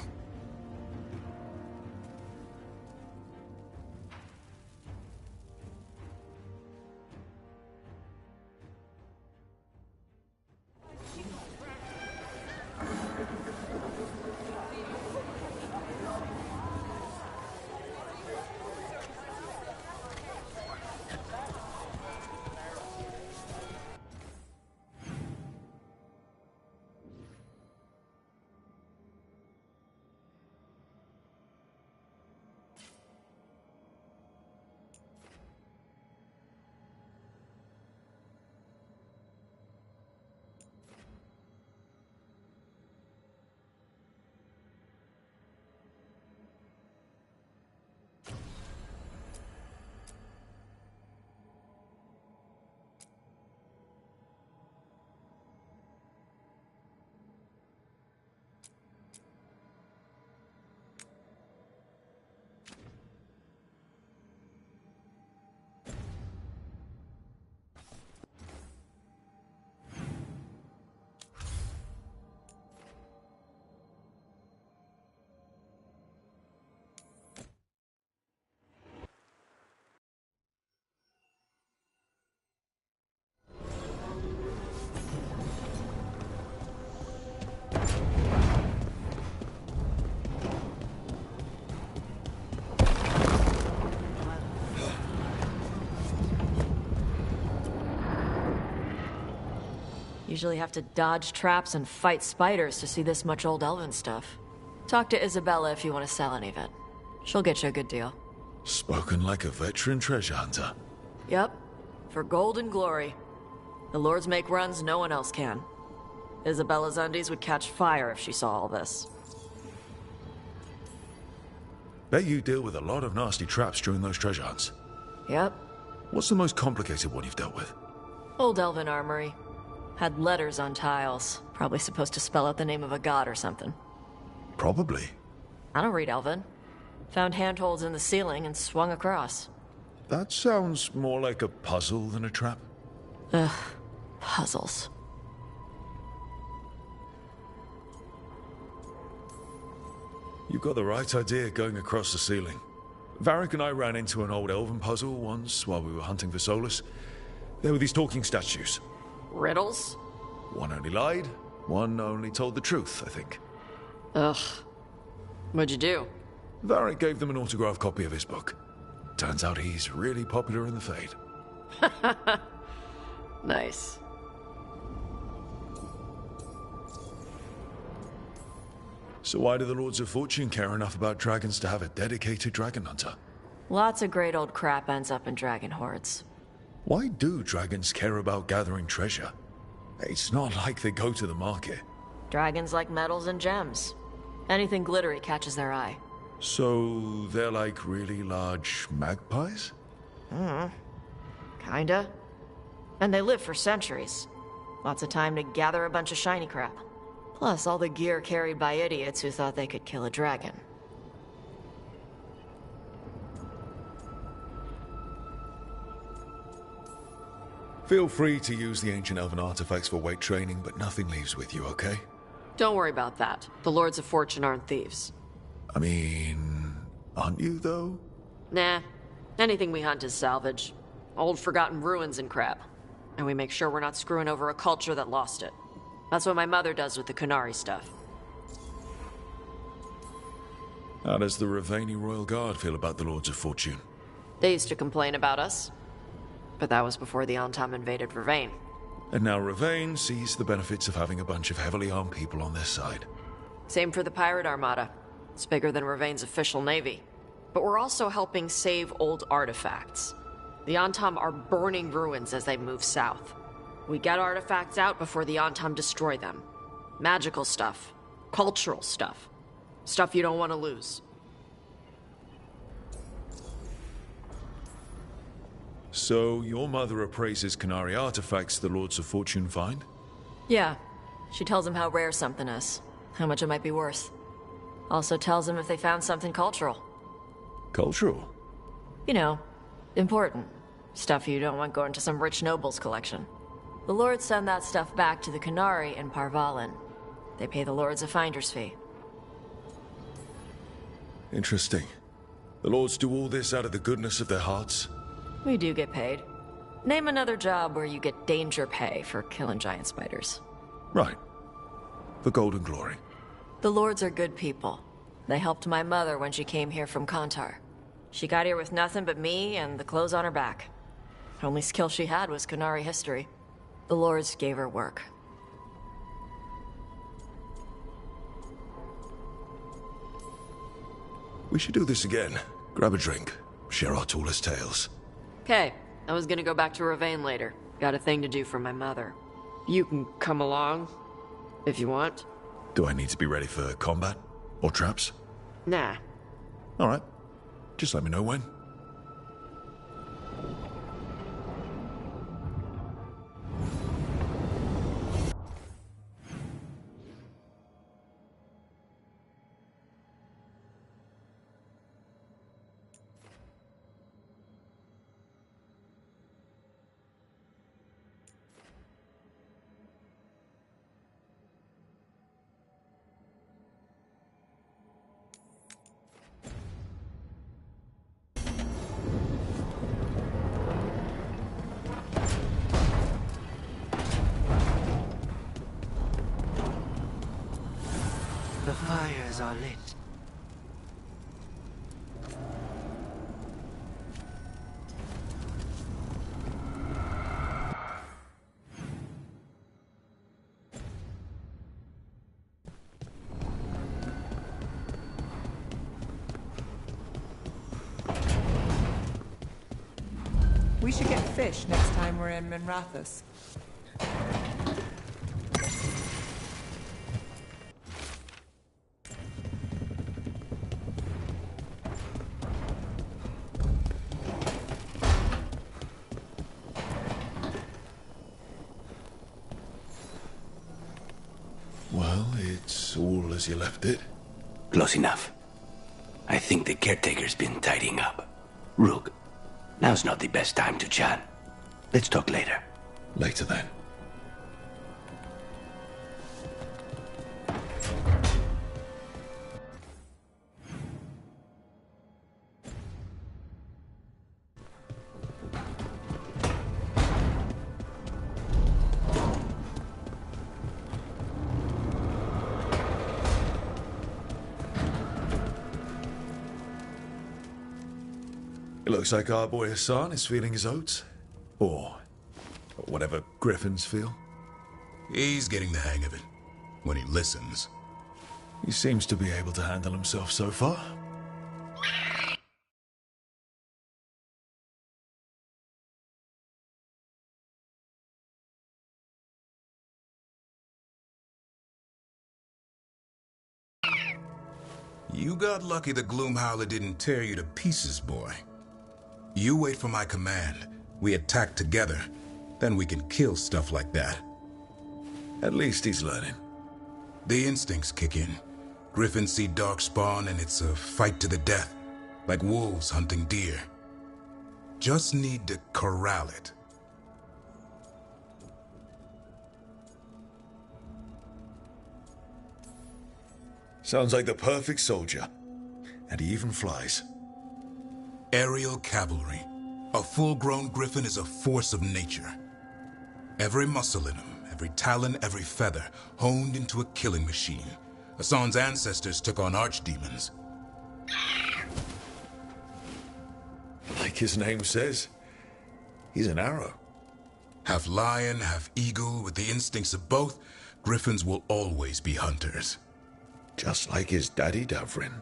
Usually have to dodge traps and fight spiders to see this much old elven stuff. Talk to Isabella if you want to sell any of it. She'll get you a good deal. Spoken like a veteran treasure hunter. Yep. For gold and glory. The lords make runs no one else can. Isabella's undies would catch fire if she saw all this. Bet you deal with a lot of nasty traps during those treasure hunts. Yep. What's the most complicated one you've dealt with? Old elven armory. Had letters on tiles. Probably supposed to spell out the name of a god or something. Probably. I don't read elven. Found handholds in the ceiling and swung across. That sounds more like a puzzle than a trap. Ugh. Puzzles. You've got the right idea going across the ceiling. Varric and I ran into an old elven puzzle once while we were hunting for Solus. There were these talking statues. Riddles? One only lied, one only told the truth, I think. Ugh. What'd you do? Varric gave them an autographed copy of his book. Turns out he's really popular in the Fade. Nice. So why do the Lords of Fortune care enough about dragons to have a dedicated dragon hunter? Lots of great old crap ends up in dragon hordes. Why do dragons care about gathering treasure? It's not like they go to the market. Dragons like metals and gems. Anything glittery catches their eye. So they're like really large magpies? Kinda. And they live for centuries. Lots of time to gather a bunch of shiny crap. Plus all the gear carried by idiots who thought they could kill a dragon. Feel free to use the ancient elven artifacts for weight training, but nothing leaves with you, okay? Don't worry about that. The Lords of Fortune aren't thieves. I mean, aren't you, though? Nah. Anything we hunt is salvage. Old forgotten ruins and crap. And we make sure we're not screwing over a culture that lost it. That's what my mother does with the Kunari stuff. How does the Ravani Royal Guard feel about the Lords of Fortune? They used to complain about us. But that was before the Antam invaded Ravane. And now Ravane sees the benefits of having a bunch of heavily armed people on their side. Same for the Pirate Armada. It's bigger than Ravane's official navy. But we're also helping save old artifacts. The Antam are burning ruins as they move south. We get artifacts out before the Antam destroy them. Magical stuff. Cultural stuff. Stuff you don't want to lose. So, your mother appraises Kunari artifacts the Lords of Fortune find? Yeah. She tells them how rare something is. How much it might be worth. Also tells them if they found something cultural. Cultural? You know, important. Stuff you don't want going to some rich noble's collection. The Lords send that stuff back to the Kunari in Parvalin. They pay the Lords a finder's fee. Interesting. The Lords do all this out of the goodness of their hearts? We do get paid. Name another job where you get danger pay for killing giant spiders. Right. For golden glory. The Lords are good people. They helped my mother when she came here from Kantar. She got here with nothing but me and the clothes on her back. The only skill she had was Kunari history. The Lords gave her work. We should do this again. Grab a drink. Share our tallest tales. Okay, I was gonna go back to Ravane later. Got a thing to do for my mother. You can come along, if you want. Do I need to be ready for combat? Or traps? Nah. Alright. Just let me know when. The fires are lit. We should get fish next time we're in Minrathous. Well, it's all as you left it. Close enough. I think the caretaker's been tidying up. Rook, now's not the best time to chat. Let's talk later. Later then. It looks like our boy Hassan is feeling his oats. Or whatever griffins feel. He's getting the hang of it. When he listens. He seems to be able to handle himself so far. You got lucky the Gloomhowler didn't tear you to pieces, boy. You wait for my command. We attack together. Then we can kill stuff like that. At least he's learning. The instincts kick in. Griffins see darkspawn and it's a fight to the death. Like wolves hunting deer. Just need to corral it. Sounds like the perfect soldier. And he even flies. Aerial cavalry. A full-grown griffin is a force of nature. Every muscle in him, every talon, every feather, honed into a killing machine. Hassan's ancestors took on archdemons. Like his name says, he's an arrow. Half lion, half eagle, with the instincts of both, griffins will always be hunters. Just like his daddy, Davrin.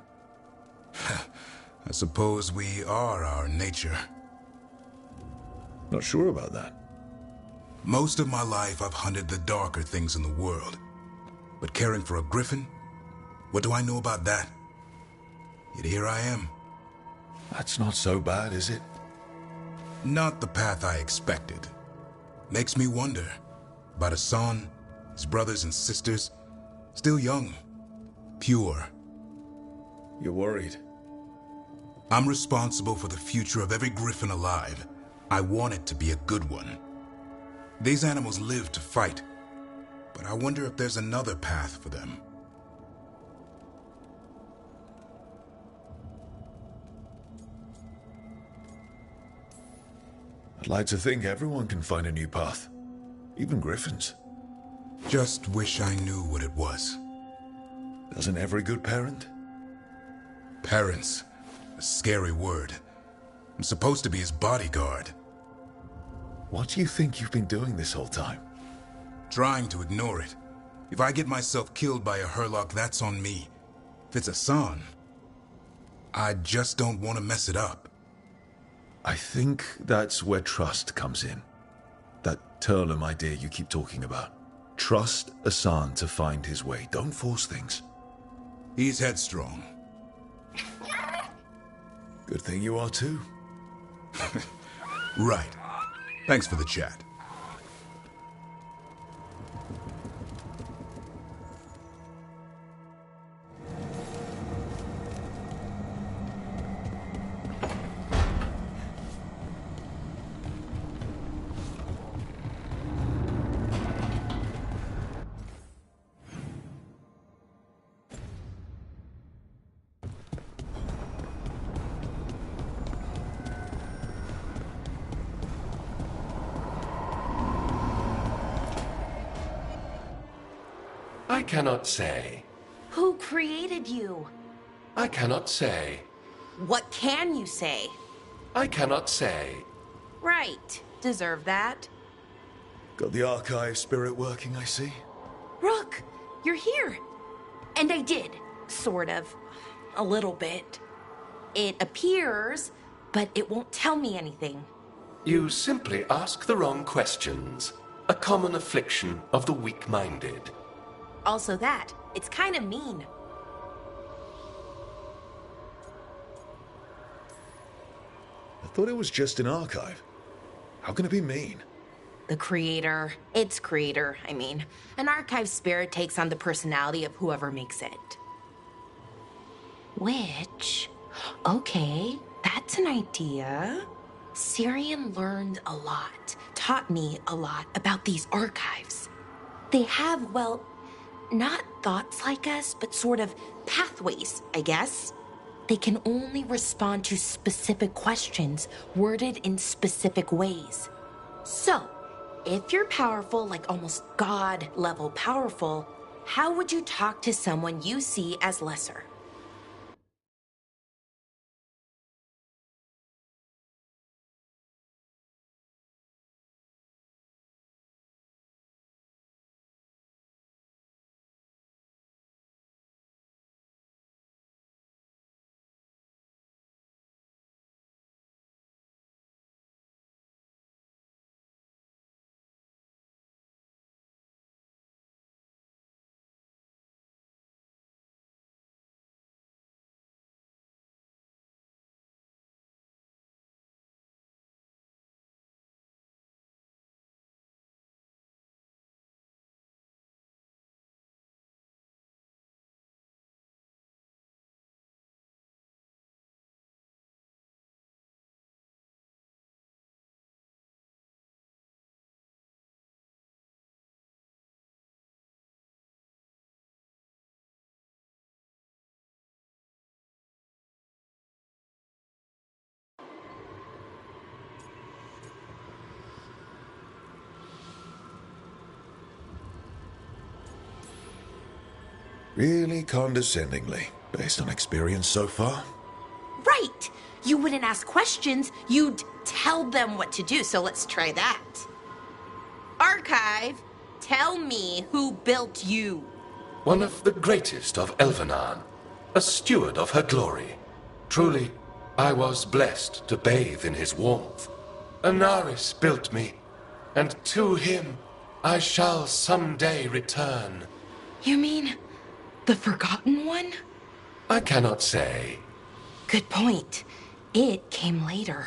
I suppose we are our nature. Not sure about that. Most of my life I've hunted the darker things in the world. But caring for a griffin? What do I know about that? Yet here I am. That's not so bad, is it? Not the path I expected. Makes me wonder about Hassan, his brothers and sisters, still young, pure. You're worried? I'm responsible for the future of every griffin alive. I want it to be a good one. These animals live to fight, but I wonder if there's another path for them. I'd like to think everyone can find a new path. Even griffins. Just wish I knew what it was. Doesn't every good parent? Parents. A scary word. I'm supposed to be his bodyguard. What do you think you've been doing this whole time? Trying to ignore it. If I get myself killed by a Hurlock, that's on me. If it's Hassan, I just don't want to mess it up. I think that's where trust comes in. That Turlum idea you keep talking about. Trust Hassan to find his way. Don't force things. He's headstrong. Good thing you are too. Right. Thanks for the chat. I cannot say. Who created you? I cannot say. What can you say? I cannot say. Right. Deserve that. Got the archive spirit working, I see. Rook, you're here. And I did. Sort of. A little bit. It appears, but it won't tell me anything. You simply ask the wrong questions. A common affliction of the weak-minded. Also that. It's kind of mean. I thought it was just an archive. How can it be mean? The creator. Its creator, I mean. An archive spirit takes on the personality of whoever makes it. Which... Okay, that's an idea. Syrian learned a lot, taught me a lot about these archives. They have, well, not thoughts like us, but sort of pathways, I guess. They can only respond to specific questions worded in specific ways. So, if you're powerful, like almost God-level powerful, how would you talk to someone you see as lesser? Really condescendingly, based on experience so far. Right! You wouldn't ask questions, you'd tell them what to do, so let's try that. Archive, tell me who built you. One of the greatest of Elvenan, a steward of her glory. Truly, I was blessed to bathe in his warmth. Anaris built me, and to him I shall someday return. You mean the Forgotten One? I cannot say. Good point. It came later.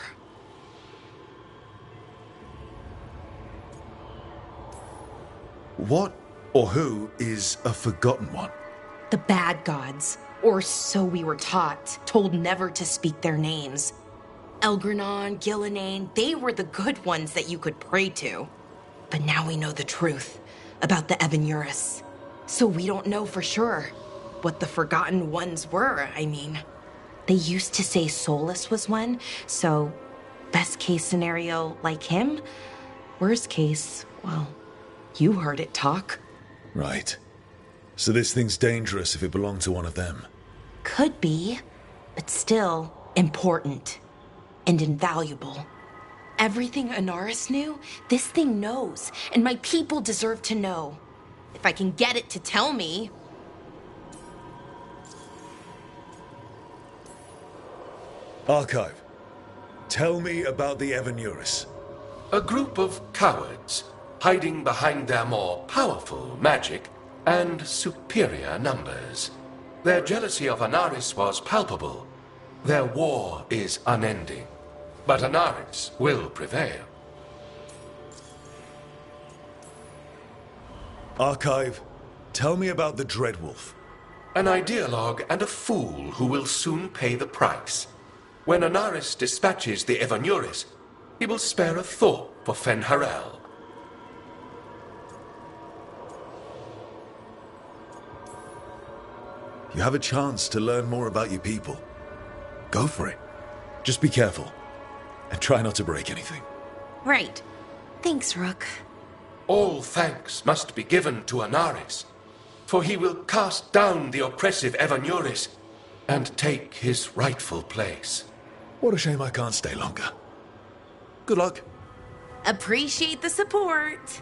What or who is a Forgotten One? The bad gods, or so we were taught, told never to speak their names. Elgranon, Gillenane, they were the good ones that you could pray to. But now we know the truth about the Evanurus. So we don't know for sure what the Forgotten Ones were, I mean. They used to say Solus was one, so best case scenario like him. Worst case, well, you heard it talk. Right. So this thing's dangerous if it belonged to one of them. Could be, but still important and invaluable. Everything Anaris knew, this thing knows, and my people deserve to know. If I can get it to tell me. Archive, tell me about the Evanurus. A group of cowards hiding behind their more powerful magic and superior numbers. Their jealousy of Anaris was palpable. Their war is unending. But Anaris will prevail. Archive, tell me about the Dreadwolf. An ideologue and a fool who will soon pay the price. When Anaris dispatches the Evanurus, he will spare a thought for Fen'Harel. You have a chance to learn more about your people. Go for it. Just be careful. And try not to break anything. Right. Thanks, Rook. All thanks must be given to Anaris, for he will cast down the oppressive Evanurus and take his rightful place. What a shame I can't stay longer. Good luck. Appreciate the support.